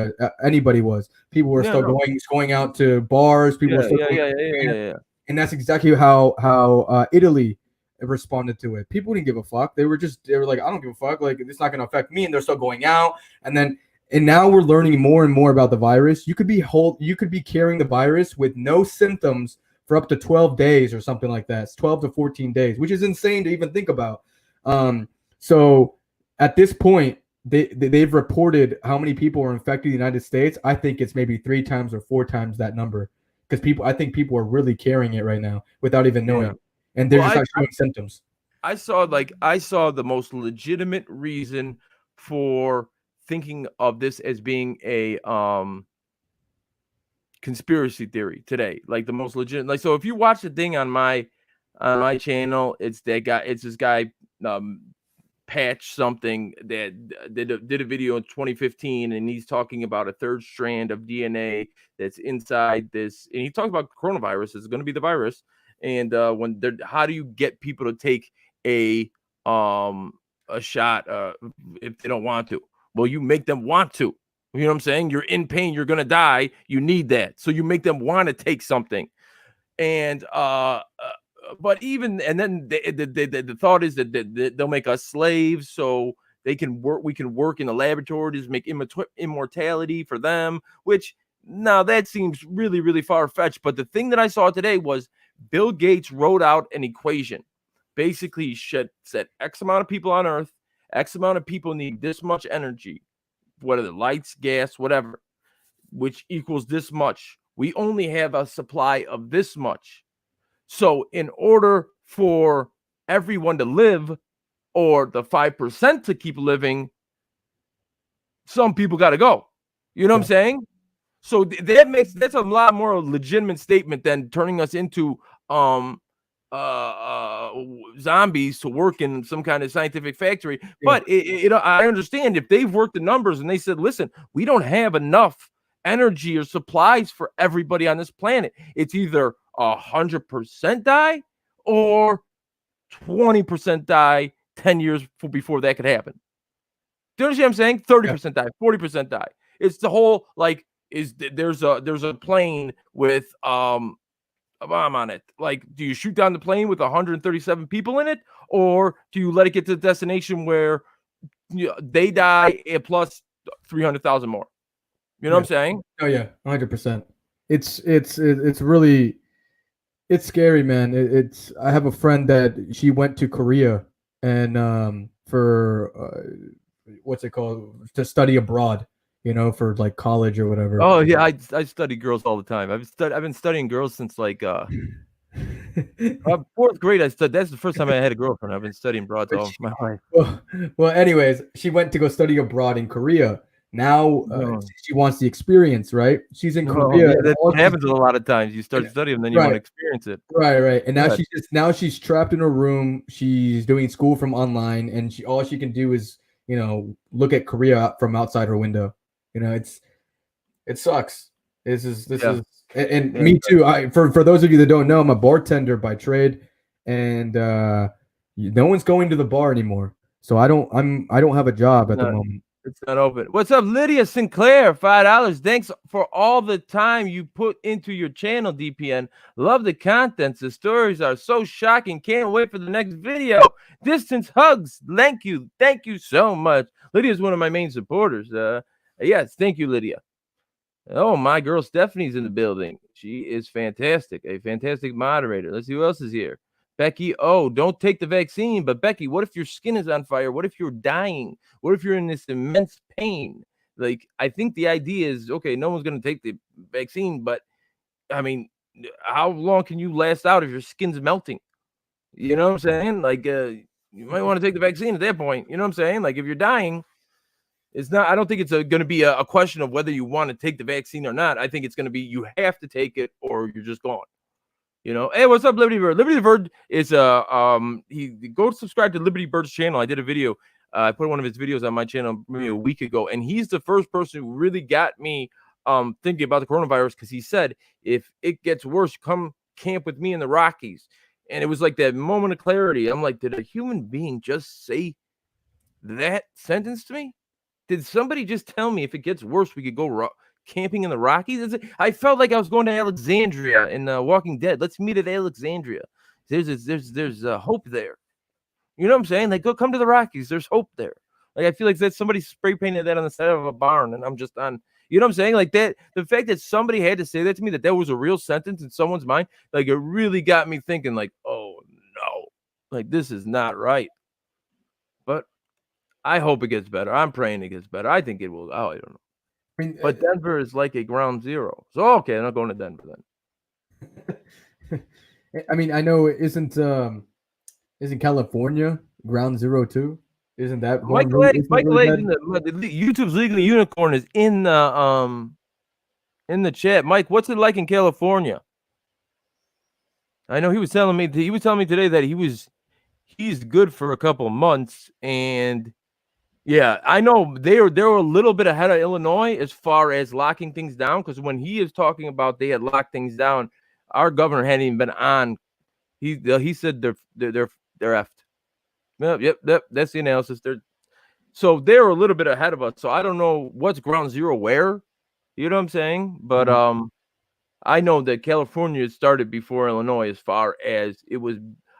was. People were Yeah, still no. going out to bars. People were Yeah, still yeah, going yeah, to yeah, yeah, yeah. and that's exactly how Italy responded to it. People didn't give a fuck. They were like, I don't give a fuck. Like, it's not going to affect me, and they're still going out. And now we're learning more and more about the virus. You could be carrying the virus with no symptoms for up to 12 days or something like that. It's 12 to 14 days, which is insane to even think about. So at this point, they've reported how many people are infected in the United States. I think it's maybe 3 times or 4 times that number, because I think people are really carrying it right now without even knowing, Yeah. and they're Well, just not showing symptoms. I saw the most legitimate reason for thinking of this as being a conspiracy theory today. Like the most legit. Like, so if you watch the thing on my channel, it's this guy Patch something that did a video in 2015, and he's talking about a third strand of DNA that's inside this, and he talks about coronavirus. It's going to be the virus, and how do you get people to take a shot if they don't want to? Well, you make them want to. You know what I'm saying? You're in pain. You're gonna die. You need that, so you make them want to take something, and but even and then the thought is that they'll make us slaves so they can work. We can work in the laboratories, make immortality for them. Which now that seems really really far fetched. But the thing that I saw today was Bill Gates wrote out an equation. Basically, said X amount of people on Earth, X amount of people need this much energy, whether lights, gas, whatever, which equals this much. We only have a supply of this much. So in order for everyone to live, or the 5% to keep living, some people got to go. You know what I'm saying? So that's a lot more legitimate statement than turning us into zombies to work in some kind of scientific factory. Yeah. But I understand if they've worked the numbers and they said, listen, we don't have enough energy or supplies for everybody on this planet. It's either 100% die or 20% die 10 years before that could happen. Do you understand what I'm saying? 30% die, 40% die. It's the whole, like, there's a plane with a bomb on it. Like, do you shoot down the plane with 137 people in it, or do you let it get to the destination where they die plus 300,000 more? You know what I'm saying? Oh yeah, 100%. It's really, it's scary, man. I have a friend that she went to Korea and for what's it called, to study abroad, for like college or whatever. Oh yeah, I study girls all the time. I've been studying girls since like fourth grade. That's the first time I had a girlfriend. I've been studying broads all my life. Well, anyways, she went to go study abroad in Korea. Now she wants the experience, right? She's in Korea. Yeah, that happens a lot of times. You start studying, then you want to experience it. Right. And now she's trapped in her room. She's doing school from online, and all she can do is look at Korea from outside her window. It sucks. This is and me too. For those of you that don't know, I'm a bartender by trade, and no one's going to the bar anymore. So I don't have a job at the moment. It's not open. What's up, Lydia Sinclair? $5. Thanks for all the time you put into your channel, DPN. Love the contents. The stories are so shocking. Can't wait for the next video. Distance hugs. Thank you so much. Lydia is one of my main supporters. Yes, thank you, Lydia. Oh, my girl Stephanie's in the building. She is fantastic. A fantastic moderator. Let's see who else is here. Becky, don't take the vaccine. But Becky, what if your skin is on fire? What if you're dying? What if you're in this immense pain? Like, I think the idea is, okay, no one's going to take the vaccine, but I mean, how long can you last out if your skin's melting? You know what I'm saying? Like, you might want to take the vaccine at that point. You know what I'm saying? Like, if you're dying, It's not. I don't think it's going to be a question of whether you want to take the vaccine or not. I think it's going to be you have to take it or you're just gone. You know, hey, what's up, Liberty Bird? Liberty Bird is he go subscribe to Liberty Bird's channel. I did a video. I put one of his videos on my channel maybe a week ago, and he's the first person who really got me thinking about the coronavirus, because he said if it gets worse, come camp with me in the Rockies. And it was like that moment of clarity. I'm like, did a human being just say that sentence to me? Did somebody just tell me if it gets worse, we could go camping in the Rockies? I felt like I was going to Alexandria in Walking Dead. Let's meet at Alexandria. There's hope there. You know what I'm saying? Like, go come to the Rockies. There's hope there. Like, I feel like that somebody spray painted that on the side of a barn, and I'm just on. You know what I'm saying? Like that. The fact that somebody had to say that to me, that was a real sentence in someone's mind, like it really got me thinking. Like, oh no, like this is not right. But I hope it gets better. I'm praying it gets better. I think it will. Oh, I don't know. I mean, but Denver is like a ground zero. So okay, I'm not going to Denver then. I mean, I know isn't California ground zero too? Isn't that Michael A? Michael A. YouTube's Legally Unicorn is in the chat. Mike, what's it like in California? I know he was telling me today that he's good for a couple of months, and yeah, I know they were a little bit ahead of Illinois as far as locking things down, because when he is talking about they had locked things down, our governor hadn't even been on. He said they're effed. Yep, that's the analysis. They're a little bit ahead of us. So I don't know what's ground zero where. You know what I'm saying? But I know that California started before Illinois as far as it was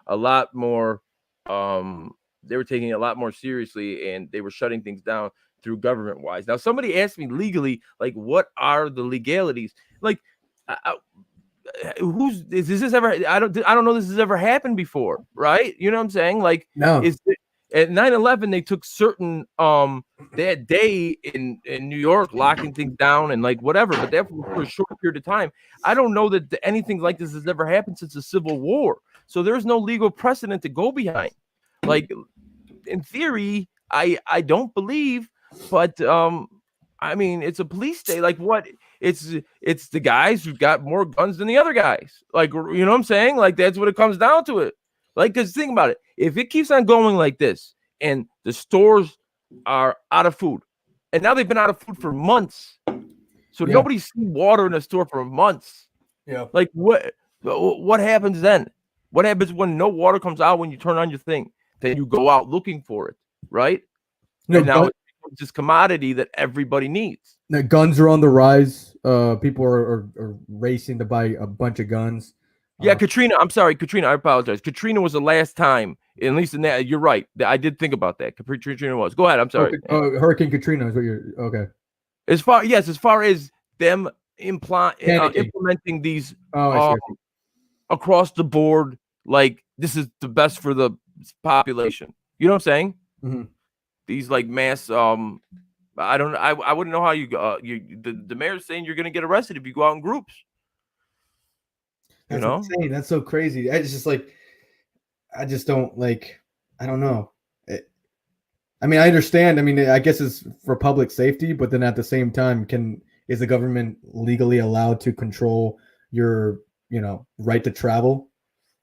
a lot more. They were taking it a lot more seriously, and they were shutting things down through government wise. Now, somebody asked me legally, like, what are the legalities? Like, is this ever? I don't know. This has ever happened before, right? You know what I'm saying? Like, no. At 9/11, they took certain that day in New York, locking things down and like whatever, but that was for a short period of time. I don't know that anything like this has ever happened since the Civil War. So there's no legal precedent to go behind. Like, in theory, I don't believe, but I mean, it's a police state. Like, what? It's the guys who've got more guns than the other guys. Like, you know what I'm saying? Like, that's what it comes down to it. Like, because think about it. If it keeps on going like this and the stores are out of food, and now they've been out of food for months, so nobody's seen water in a store for months. Yeah. Like, what happens then? What happens when no water comes out when you turn on your thing? Then you go out looking for it, right? No, and now it's this commodity that everybody needs. The guns are on the rise. People are racing to buy a bunch of guns. Yeah, Katrina. I'm sorry, Katrina. I apologize. Katrina was the last time, at least in that. You're right. I did think about that. Katrina was. Go ahead. I'm sorry. Hurricane Katrina is what you're. Okay. As far as them implementing these across the board, like this is the best for the population. You know what I'm saying? Mm-hmm. These like mass. I don't. I wouldn't know how the mayor's saying you're going to get arrested if you go out in groups. That's insane. That's so crazy. It's just like, I just don't like. I don't know. I mean, I understand. I mean, I guess it's for public safety, but then at the same time, is the government legally allowed to control your, right to travel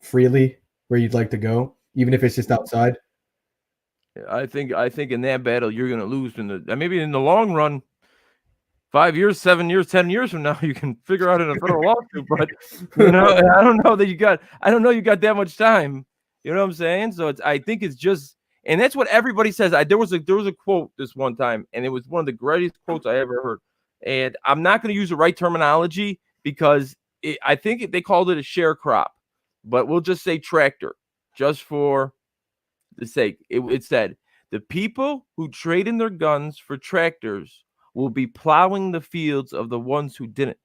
freely where you'd like to go, even if it's just outside? I think in that battle you're going to lose maybe in the long run. 5 years, 7 years, 10 years from now, you can figure out in a federal lawsuit. But I don't know you got that much time. You know what I'm saying? So I think it's just, and that's what everybody says. There was a quote this one time, and it was one of the greatest quotes I ever heard. And I'm not going to use the right terminology because I think they called it a sharecrop, but we'll just say tractor, just for the sake. It said the people who trade in their guns for tractors will be plowing the fields of the ones who didn't.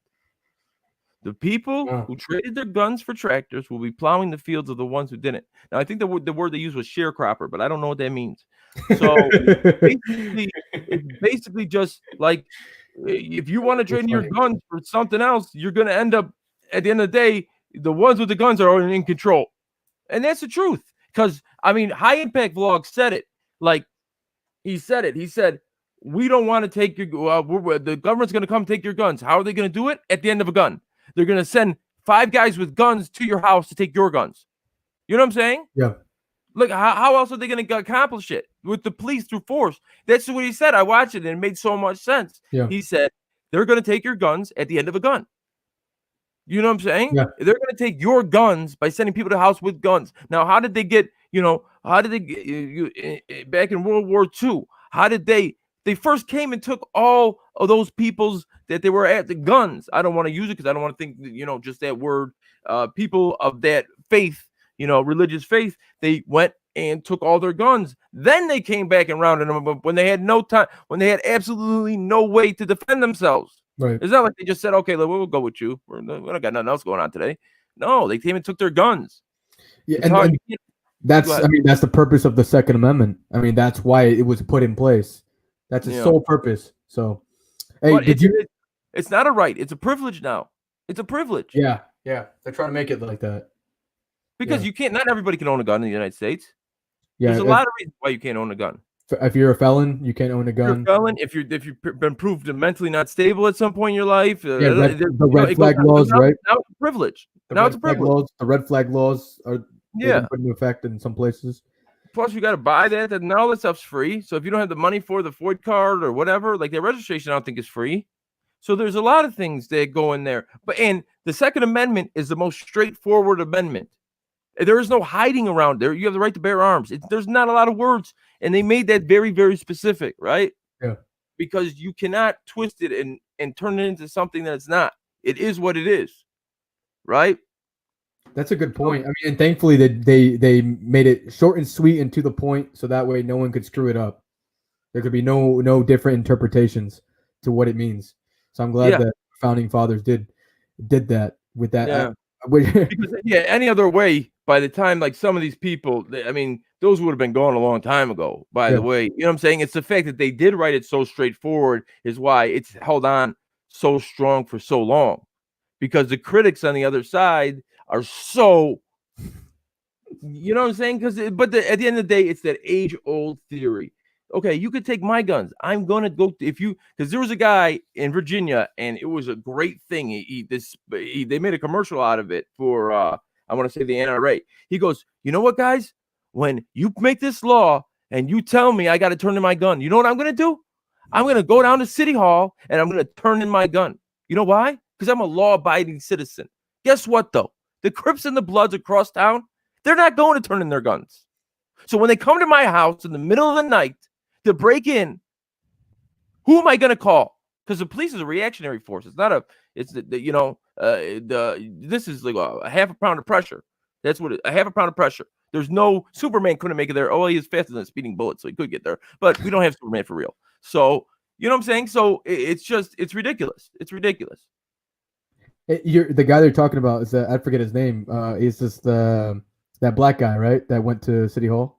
The people who traded their guns for tractors will be plowing the fields of the ones who didn't. Now, I think the word they used was sharecropper, but I don't know what that means. So it's basically just like, if you want to trade in your guns for something else, you're going to end up, at the end of the day, the ones with the guns are in control. And that's the truth. Because, I mean, High Impact Vlog said it. Like, he said it. He said, we don't want to take your, the government's going to come take your guns. How are they going to do it? At the end of a gun. They're going to send 5 guys with guns to your house to take your guns. You know what I'm saying? Yeah. Look, how else are they going to accomplish it? With the police through force. That's what he said. I watched it and it made so much sense. Yeah. He said, they're going to take your guns at the end of a gun. You know what I'm saying? Yeah. They're going to take your guns by sending people to the house with guns. Now, how did they get, how did they get back in World War II? How did they first came and took all of those peoples that they were at the guns. I don't want to use it because I don't want to think, just that word. People of that faith, religious faith, they went and took all their guns. Then they came back and rounded them up when they had no time, when they had absolutely no way to defend themselves. Right. It's not like they just said, okay, we'll go with you. We don't got nothing else going on today. No, they came and took their guns. Yeah, and that's the purpose of the Second Amendment. I mean, that's why it was put in place. That's its sole purpose. So, hey, it's not a right. It's a privilege now. It's a privilege. Yeah. They're trying to make it like that. Because you can't. Not everybody can own a gun in the United States. Yeah, there's a lot of reasons why you can't own a gun. If you're a felon, you can't own a gun. If you're a felon, if you've been proved mentally not stable at some point in your life, the red flag laws, right? Now it's a privilege. It's a privilege. The red flag laws are put into effect in some places. Plus, you got to buy that, and all that stuff's free. So if you don't have the money for the Ford card or whatever, like their registration, I don't think is free. So there's a lot of things that go in there. And the Second Amendment is the most straightforward amendment. There is no hiding around there. You have the right to bear arms. There's not a lot of words. And they made that very, very specific, right? Yeah. Because you cannot twist it and turn it into something that it's not. It is what it is, right? That's a good point. I mean, and thankfully they made it short and sweet and to the point, so that way no one could screw it up. There could be no different interpretations to what it means. So I'm glad that founding fathers did that with that. Yeah. Because any other way, by the time like some of these people, those would have been gone a long time ago. By the way, you know what I'm saying? It's the fact that they did write it so straightforward is why it's held on so strong for so long. Because the critics on the other side are so, you know what I'm saying? But at the end of the day, it's that age-old theory. Okay, you could take my guns. I'm gonna go because there was a guy in Virginia, and it was a great thing. They made a commercial out of it for I want to say the NRA. He goes, you know what, guys? When you make this law and you tell me I got to turn in my gun, you know what I'm gonna do? I'm gonna go down to City Hall and I'm gonna turn in my gun. You know why? Because I'm a law-abiding citizen. Guess what, though? The Crips and the Bloods across town, they're not going to turn in their guns. So when they come to my house in the middle of the night to break in, who am I going to call? Because the police is a reactionary force. It's not this is like a half a pound of pressure. That's what a half a pound of pressure. There's no Superman couldn't make it there. Oh, he is faster than a speeding bullet, so he could get there. But we don't have Superman for real. So, you know what I'm saying? So it's ridiculous. It's ridiculous. The guy they're talking about is I forget his name. He's just that black guy, right? That went to City Hall.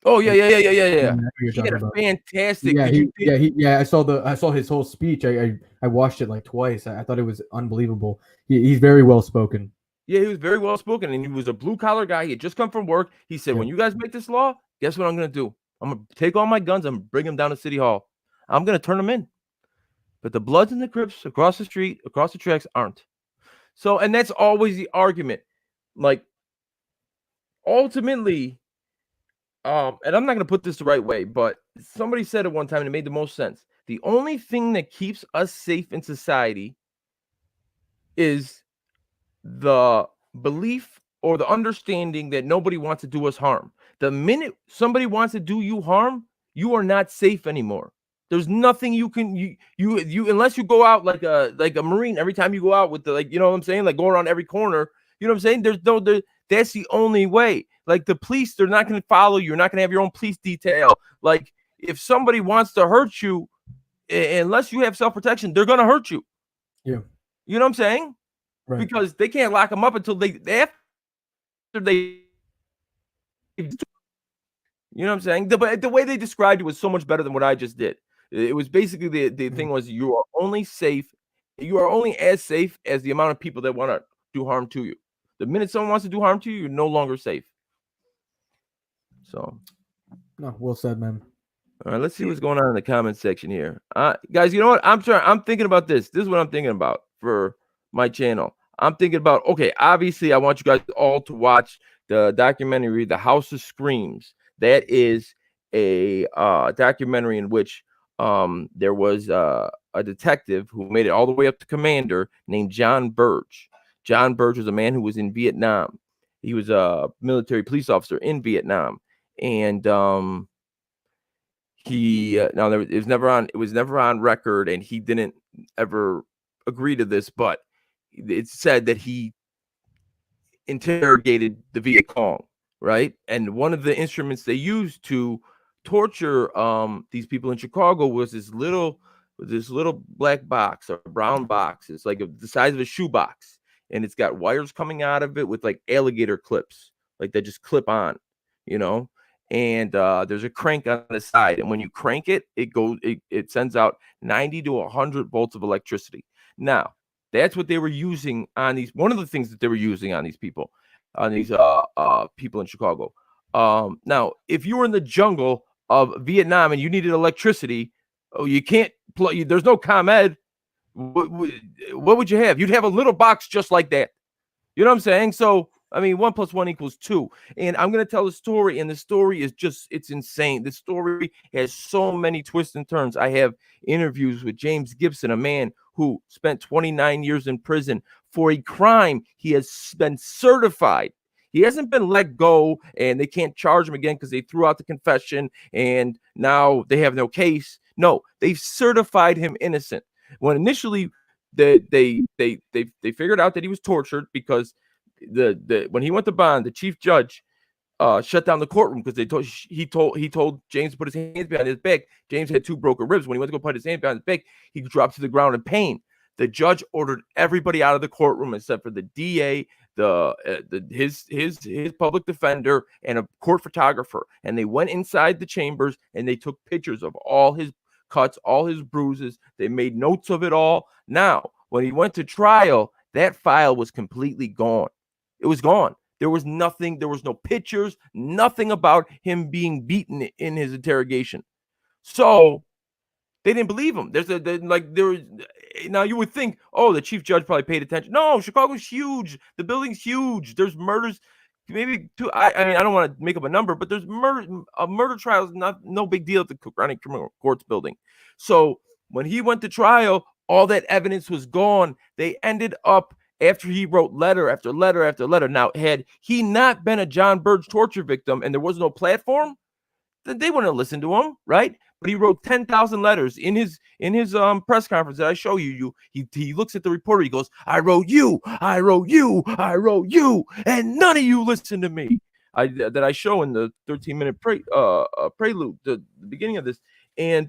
Oh yeah. He had a fantastic. I saw his whole speech. I watched it like twice. I thought it was unbelievable. He's very well spoken. Yeah, he was very well spoken, and he was a blue collar guy. He had just come from work. He said, "When you guys make this law, guess what I'm going to do? I'm going to take all my guns. I'm going to bring them down to City Hall. I'm going to turn them in." But the Bloods and the Crips across the street, across the tracks aren't. So, and that's always the argument. Like, ultimately, and I'm not going to put this the right way, but somebody said it one time and it made the most sense. The only thing that keeps us safe in society is the belief or the understanding that nobody wants to do us harm. The minute somebody wants to do you harm, you are not safe anymore. There's nothing you can you unless you go out like a Marine every time you go out with the you know what I'm saying, like going around every corner. You know what I'm saying? That's the only way. Like the police, they're not going to follow you. You're not going to have your own police detail. Like if somebody wants to hurt you, unless you have self-protection, they're going to hurt you. Yeah. You know what I'm saying? Right. Because they can't lock them up until after they. You know what I'm saying? The way they described it was so much better than what I just did. It was basically the thing was you are only safe. You are only as safe as the amount of people that want to do harm to you. The minute someone wants to do harm to you, you're no longer safe. So, no, well said, man. All right, let's see what's going on in the comment section here. Guys, you know what? I'm thinking about this. This is what I'm thinking about for my channel. I'm thinking about, okay, obviously I want you guys all to watch the documentary, The House of Screams. That is a documentary in which there was a detective who made it all the way up to commander named John Burge. John Burge was a man who was in Vietnam. He was a military police officer in Vietnam. And he now it was never on record, and he didn't ever agree to this, but it's said that he interrogated the Viet Cong, right? And one of the instruments they used to torture these people in Chicago was this little black box or brown box. It's like the size of a shoebox, and it's got wires coming out of it with like alligator clips, like that just clip on, you know. And there's a crank on the side, and when you crank it, it sends out 90 to 100 volts of electricity. Now, that's what they were using on these. One of the things that they were using on these people in Chicago. Now, if you were in the jungle of Vietnam and you needed electricity, you can't plug. There's no ComEd. What would you have? You'd have a little box just like that. You know what I'm saying? So, I mean, 1 + 1 = 2. And I'm going to tell a story, and the story is it's insane. The story has so many twists and turns. I have interviews with James Gibson, a man who spent 29 years in prison for a crime he has been certified. He hasn't been let go, and they can't charge him again because they threw out the confession, and now they have no case. No, they've certified him innocent. When initially they figured out that he was tortured because when he went to bond, the chief judge shut down the courtroom because he told James to put his hands behind his back. James had 2 broken ribs. When he went to go put his hands behind his back, he dropped to the ground in pain. The judge ordered everybody out of the courtroom except for the DA, his public defender, and a court photographer. And they went inside the chambers and they took pictures of all his cuts, all his bruises. They made notes of it all. Now, when he went to trial, that file was completely gone. It was gone. There was nothing. There was no pictures, nothing about him being beaten in his interrogation. So they didn't believe him. Now you would think, oh, the chief judge probably paid attention. No, Chicago's huge. The building's huge. There's murders. Maybe I mean, I don't want to make up a number, but there's murder trial is no big deal at the Cook County Criminal Courts building. So when he went to trial, all that evidence was gone. They ended up, after he wrote letter after letter after letter. Now, had he not been a John Burge torture victim and there was no platform, then they wouldn't have listened to him, right? But he wrote 10,000 letters in his press conference that I show you. He looks at the reporter. He goes, I wrote you, and none of you listened to me. That I show in the 13-minute prelude, the beginning of this. And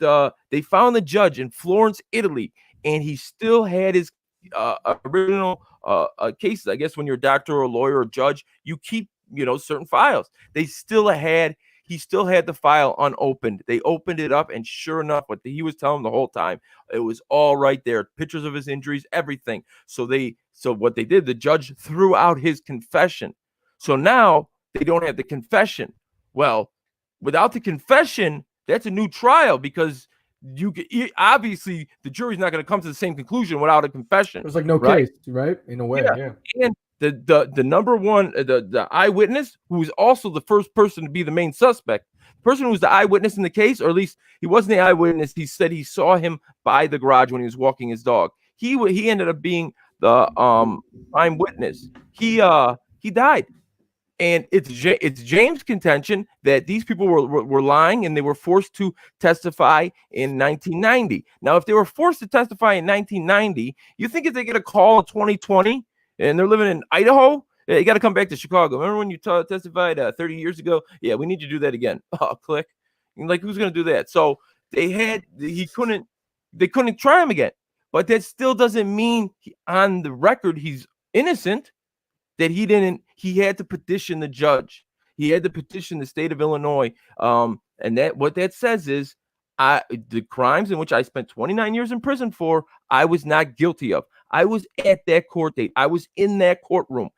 they found the judge in Florence, Italy, and he still had his original cases. I guess when you're a doctor or a lawyer or a judge, you keep certain files. He still had the file unopened. They opened it up, and sure enough, what he was telling the whole time, it was all right there. Pictures of his injuries, everything. So what they did, the judge threw out his confession. So now they don't have the confession. Well, without the confession, that's a new trial because obviously the jury's not going to come to the same conclusion without a confession. There's like no case, right? In a way, yeah. And the number one, the eyewitness, who is also the first person to be the main suspect, the person who was the eyewitness in the case, or at least he wasn't the eyewitness. He said he saw him by the garage when he was walking his dog. He ended up being the prime witness. He died. And it's James' contention that these people were lying and they were forced to testify in 1990. Now, if they were forced to testify in 1990, you think if they get a call in 2020 and they're living in Idaho, you got to come back to Chicago. Remember when you testified 30 years ago? Yeah, we need you to do that again. Click. Like, who's going to do that? So they couldn't try him again. But that still doesn't mean on the record he's innocent. That he had to petition the judge. He had to petition the state of Illinois. And that what that says is the crimes in which I spent 29 years in prison for, I was not guilty of. I was at that court date. I was in that courtroom.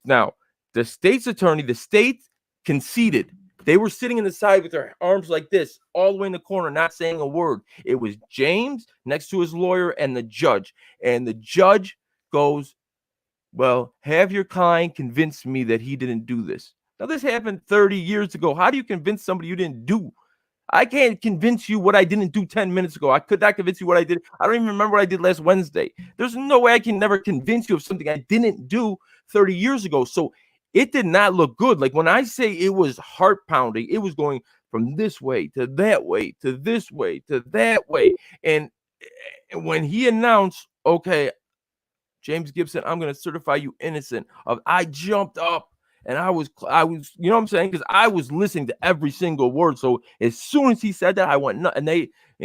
Now, the state's attorney, the state conceded They were sitting in the side with their arms like this, all the way in the corner, not saying a word. It was James next to his lawyer and the judge. And the judge goes, well, have your client convince me that he didn't do this. Now, this happened 30 years ago. How do you convince somebody you didn't do? I can't convince you what I didn't do 10 minutes ago. I could not convince you what I did. I don't even remember what I did last Wednesday. There's no way I can never convince you of something I didn't do 30 years ago. So it did not look good. Like when I say it was heart pounding, it was going from this way to that way to this way to that way. And when he announced, okay, James Gibson, I'm going to certify you innocent, I jumped up. And I was, you know what I'm saying? Because I was listening to every single word. So as soon as he said that, I went nuts. And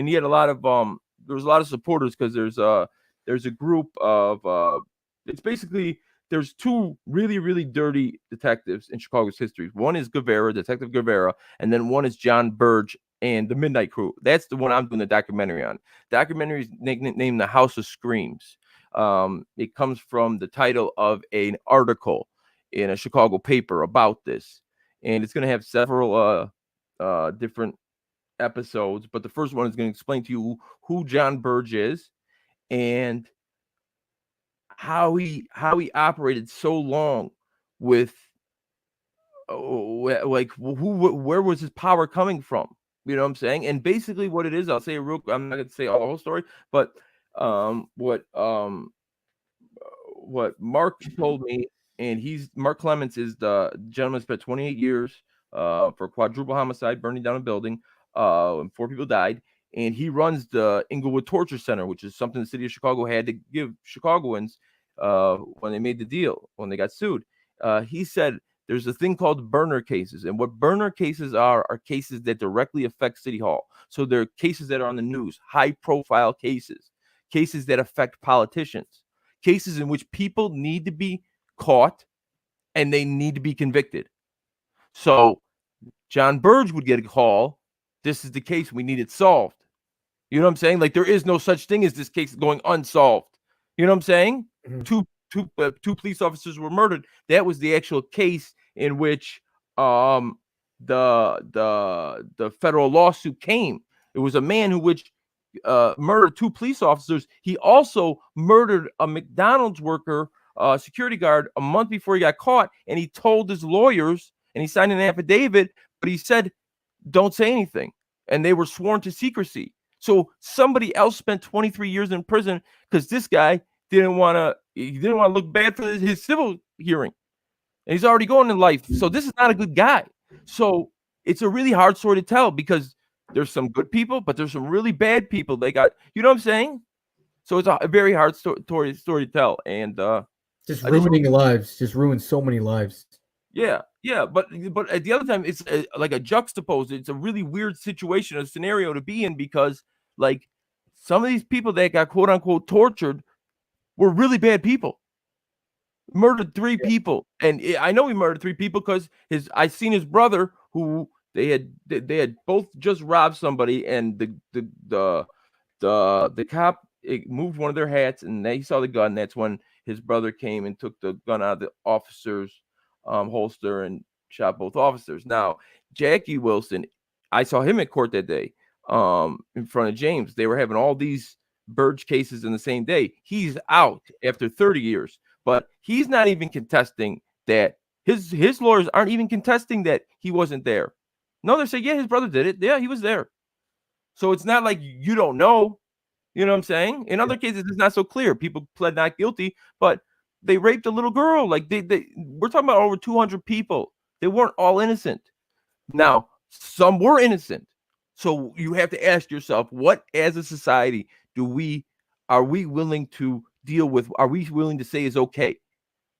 he had a lot of, there was a lot of supporters because there's a group of, it's basically, there's two really, really dirty detectives in Chicago's history. One is Guevara, Detective Guevara, and then one is John Burge and the Midnight Crew. That's the one I'm doing the documentary on. Documentary is named The House of Screams. It comes from the title of an article in a Chicago paper about this, and it's going to have several different episodes, but the first one is going to explain to you who John Burge is and how he operated so long with like where was his power coming from, you know what I'm saying? And basically what it is, I'll say it real, I'm not going to say all the whole story, but what Mark told me, and Mark Clements is the gentleman spent 28 years for quadruple homicide, burning down a building, and 4 people died. And he runs the Inglewood Torture Center, which is something the city of Chicago had to give Chicagoans when they made the deal, when they got sued. He said there's a thing called burner cases. And what burner cases are cases that directly affect City Hall. So they're cases that are on the news, high profile cases that affect politicians. Cases in which people need to be caught and they need to be convicted. So John Burge would get a call. This is the case. We need it solved. You know what I'm saying? Like there is no such thing as this case going unsolved. You know what I'm saying? Mm-hmm. Two police officers were murdered. That was the actual case in which the federal lawsuit came. It was a man who murdered 2 police officers. He also murdered a McDonald's worker, security guard, a month before he got caught. And he told his lawyers, and he signed an affidavit, but he said, don't say anything. And they were sworn to secrecy. So somebody else spent 23 years in prison because this guy didn't want to look bad for his civil hearing. And he's already going in life. So this is not a good guy. So it's a really hard story to tell because there's some good people, but there's some really bad people. They got, you know what I'm saying? So it's a very hard story to tell. And just ruining lives, just ruined so many lives. Yeah. But at the other time, it's like a juxtaposed. It's a really weird situation, a scenario to be in because like some of these people that got quote unquote tortured were really bad people. Murdered 3 people. And I know he murdered 3 people because I seen his brother who they had both just robbed somebody, and the cop moved one of their hats, and they saw the gun. That's when his brother came and took the gun out of the officer's holster and shot both officers. Now, Jackie Wilson, I saw him at court that day in front of James. They were having all these Burge cases in the same day. He's out after 30 years, but he's not even contesting that. His lawyers aren't even contesting that he wasn't there. No, they're saying, yeah, his brother did it. Yeah, he was there. So it's not like you don't know. You know what I'm saying? In other cases, it's not so clear. People pled not guilty, but they raped a little girl. Like we're talking about over 200 people. They weren't all innocent. Now, some were innocent. So you have to ask yourself, what as a society are we willing to deal with? Are we willing to say is okay?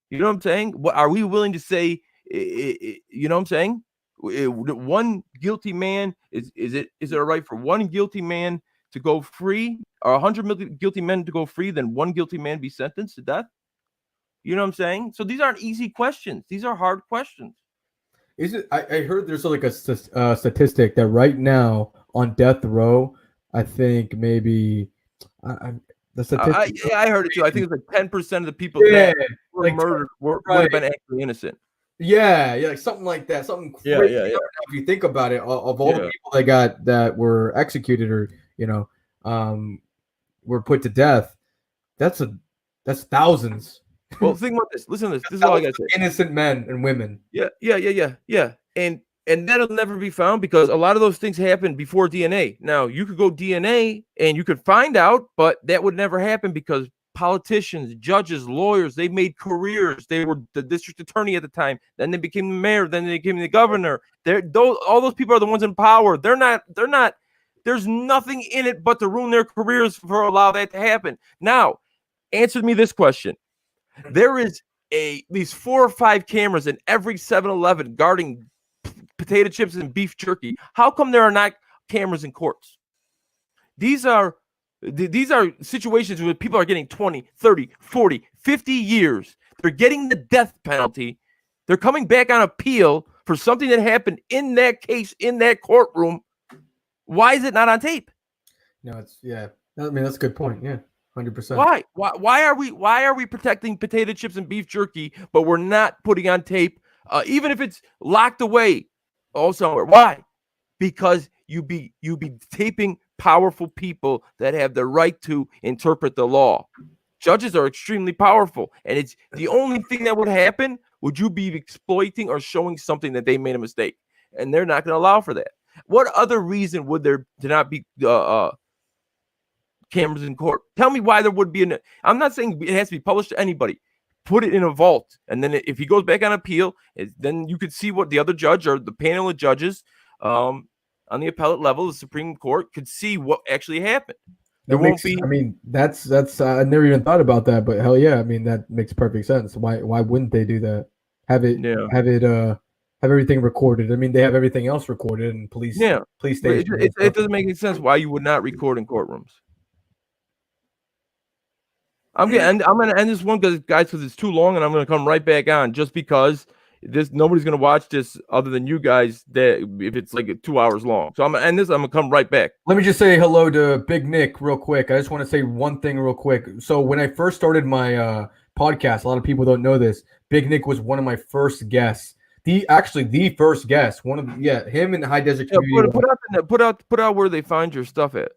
You know what I'm saying? What are we willing to say? You know what I'm saying? One guilty man, is it a right for one guilty man to go free, or 100 guilty men to go free, then one guilty man be sentenced to death? You know what I'm saying? So these aren't easy questions. These are hard questions. Is it? I heard there's like a statistic that right now on death row, I think maybe the statistic. I heard it too. I think it's like 10% of the people that were murdered would have been actually innocent. Yeah, like something like that, something Yeah, crazy. yeah, yeah, If you think about it, of all the yeah. people that were executed or um, were put to death, that's thousands, Well, think about this. Listen to this. This is all I thousands gotta of say. innocent men and women. Yeah. And that'll never be found because a lot of those things happen before DNA. Now, you could go DNA and you could find out, but that would never happen because politicians, judges, lawyers, they made careers. They were the district attorney at the time. Then they became the mayor. Then they became the governor. All those people are the ones in power. They're not. There's nothing in it but to ruin their careers for allow that to happen. Now, answer me this question. There is these 4 or 5 cameras in every 7-Eleven guarding potato chips and beef jerky. How come there are not cameras in courts? These are situations where people are getting 20, 30, 40, 50 years. They're getting the death penalty. They're coming back on appeal for something that happened in that case, in that courtroom. Why is it not on tape? No, I mean, that's a good point. Yeah, 100%. Why are we protecting potato chips and beef jerky, but we're not putting on tape, even if it's locked away somewhere? Why? Because you be taping powerful people that have the right to interpret the law. Judges are extremely powerful, and it's the only thing that would happen would you be exploiting or showing something that they made a mistake, and they're not going to allow for that. What other reason would there to not be cameras in court? Tell me why there would be I'm not saying it has to be published to anybody. Put it in a vault, and then if he goes back on appeal, then you could see what the other judge or the panel of judges on the appellate level, the Supreme Court, could see what actually happened. There won't be. I mean, that's I never even thought about that, but hell yeah, I mean that makes perfect sense. Why wouldn't they do that? Have everything recorded. I mean, they have everything else recorded in police stations. It doesn't make any sense why you would not record in courtrooms. I'm gonna end this one because it's too long, and I'm gonna come right back on just because nobody's gonna watch this other than you guys. That if it's like 2 hours long, so I'm gonna end this. I'm gonna come right back. Let me just say hello to Big Nick real quick. I just want to say one thing real quick. So when I first started my podcast, a lot of people don't know this. Big Nick was one of my first guests. The first guest. Him and the High Desert Community. Put out where they find your stuff at.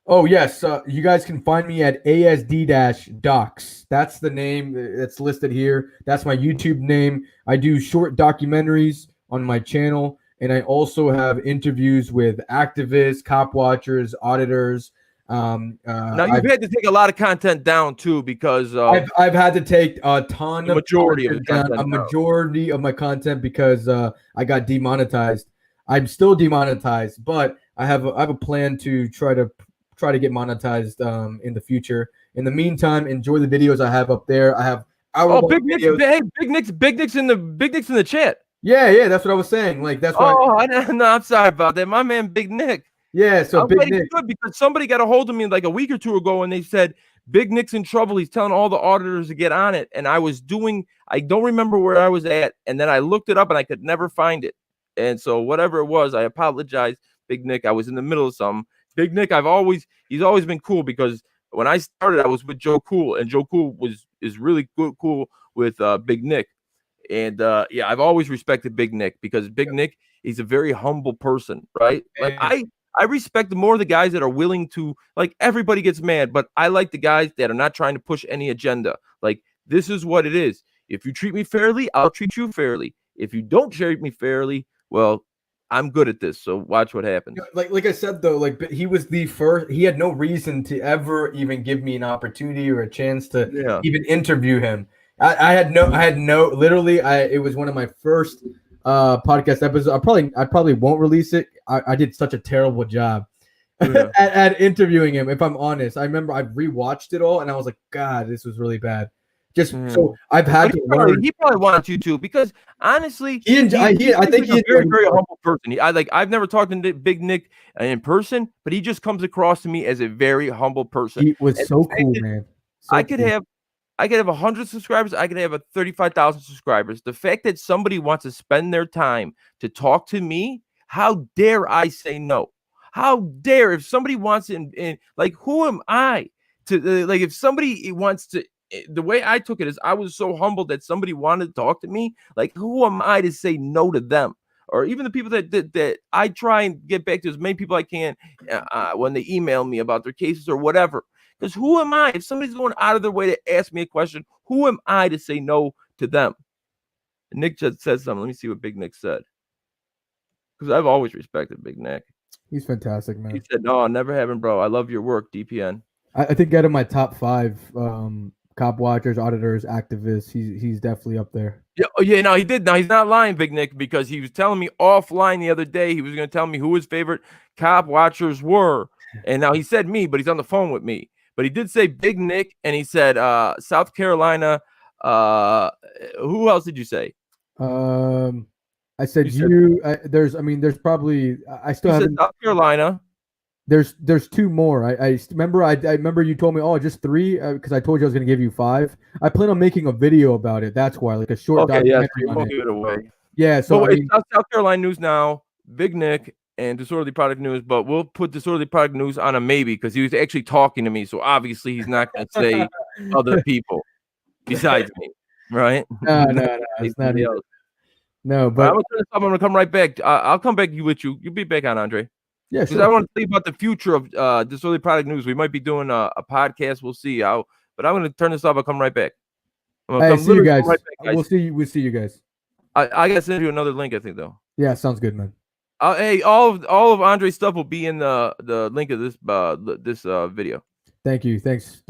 Oh, yes. You guys can find me at ASD-Docs. That's the name that's listed here. That's my YouTube name. I do short documentaries on my channel, and I also have interviews with activists, cop watchers, auditors. Now, you've had to take a lot of content down, too, because I've had to take a ton of majority of my content because I got demonetized. I'm still demonetized, but I have a plan to try to get monetized in the future. In the meantime, enjoy the videos I have up there. I have Big Nick's in the chat. Yeah, that's what I was saying. Like that's why. No, I'm sorry about that. My man, Big Nick. Yeah, so Big Nick. Good because somebody got a hold of me like a week or two ago, and they said Big Nick's in trouble. He's telling all the auditors to get on it, and I don't remember where I was at, and then I looked it up and I could never find it, and so whatever it was, I apologize, Big Nick. I was in the middle of something. Big Nick, he's always been cool because when I started, I was with Joe Cool, and Joe Cool is really cool with Big Nick, and I've always respected Big Nick because Big Nick, he's a very humble person, right? Like I respect more the guys that are willing to, like, everybody gets mad, but I like the guys that are not trying to push any agenda. Like, this is what it is. If you treat me fairly, I'll treat you fairly. If you don't treat me fairly, well, I'm good at this, so watch what happens. Like I said though, like he was the first. He had no reason to ever even give me an opportunity or a chance to even interview him. I had no. Literally, it was one of my first podcast episodes. I probably won't release it. I did such a terrible job at interviewing him. If I'm honest, I remember I rewatched it all and I was like, God, this was really bad. So I've had to learn. He probably wants you to because honestly, I think he's a very, very humble person. I've never talked to Big Nick in person, but he just comes across to me as a very humble person. He was so cool, man. I could have 100 subscribers. I could have 35,000 subscribers. The fact that somebody wants to spend their time to talk to me, how dare I say no? How dare if somebody wants to, like, who am I to like if somebody wants to the way I took it is I was so humbled that somebody wanted to talk to me. Like, who am I to say no to them? Or even the people that I try and get back to as many people I can when they email me about their cases or whatever. Because who am I? If somebody's going out of their way to ask me a question, who am I to say no to them? Nick just said something. Let me see what Big Nick said. Because I've always respected Big Nick. He's fantastic, man. He said, "No, never having, bro. I love your work, DPN." I think out of my top 5 cop watchers, auditors, activists, he's definitely up there. Yeah, oh, yeah, no, he did. Now he's not lying, Big Nick, because he was telling me offline the other day. He was going to tell me who his favorite cop watchers were, and now he said me, but he's on the phone with me. But he did say Big Nick, and he said South Carolina. Who else did you say? I said you. There's probably I still haven't. South Carolina. There's 2 more. I remember you told me, oh, just 3 because I told you I was going to give you 5. I plan on making a video about it. That's why, like a short documentary. Yeah, you won't give it away. Yeah, so it's South Carolina News Now, Big Nick, and Disorderly Product News. But we'll put Disorderly Product News on a maybe because he was actually talking to me. So obviously he's not going to say other people besides me, right? No, it's not else. No, but I'm going to come right back. I'll come back with you. You'll be back on, Andre. Yeah, because I want to tell you about the future of Disorderly Product News. We might be doing a podcast. We'll see. But I'm going to turn this off. I'll come right back. Hey, see you guys. Right back, guys. We'll see you guys. I got to send you another link, I think, though. Yeah, sounds good, man. Hey, all of Andre's stuff will be in the link of this video. Thank you. Thanks.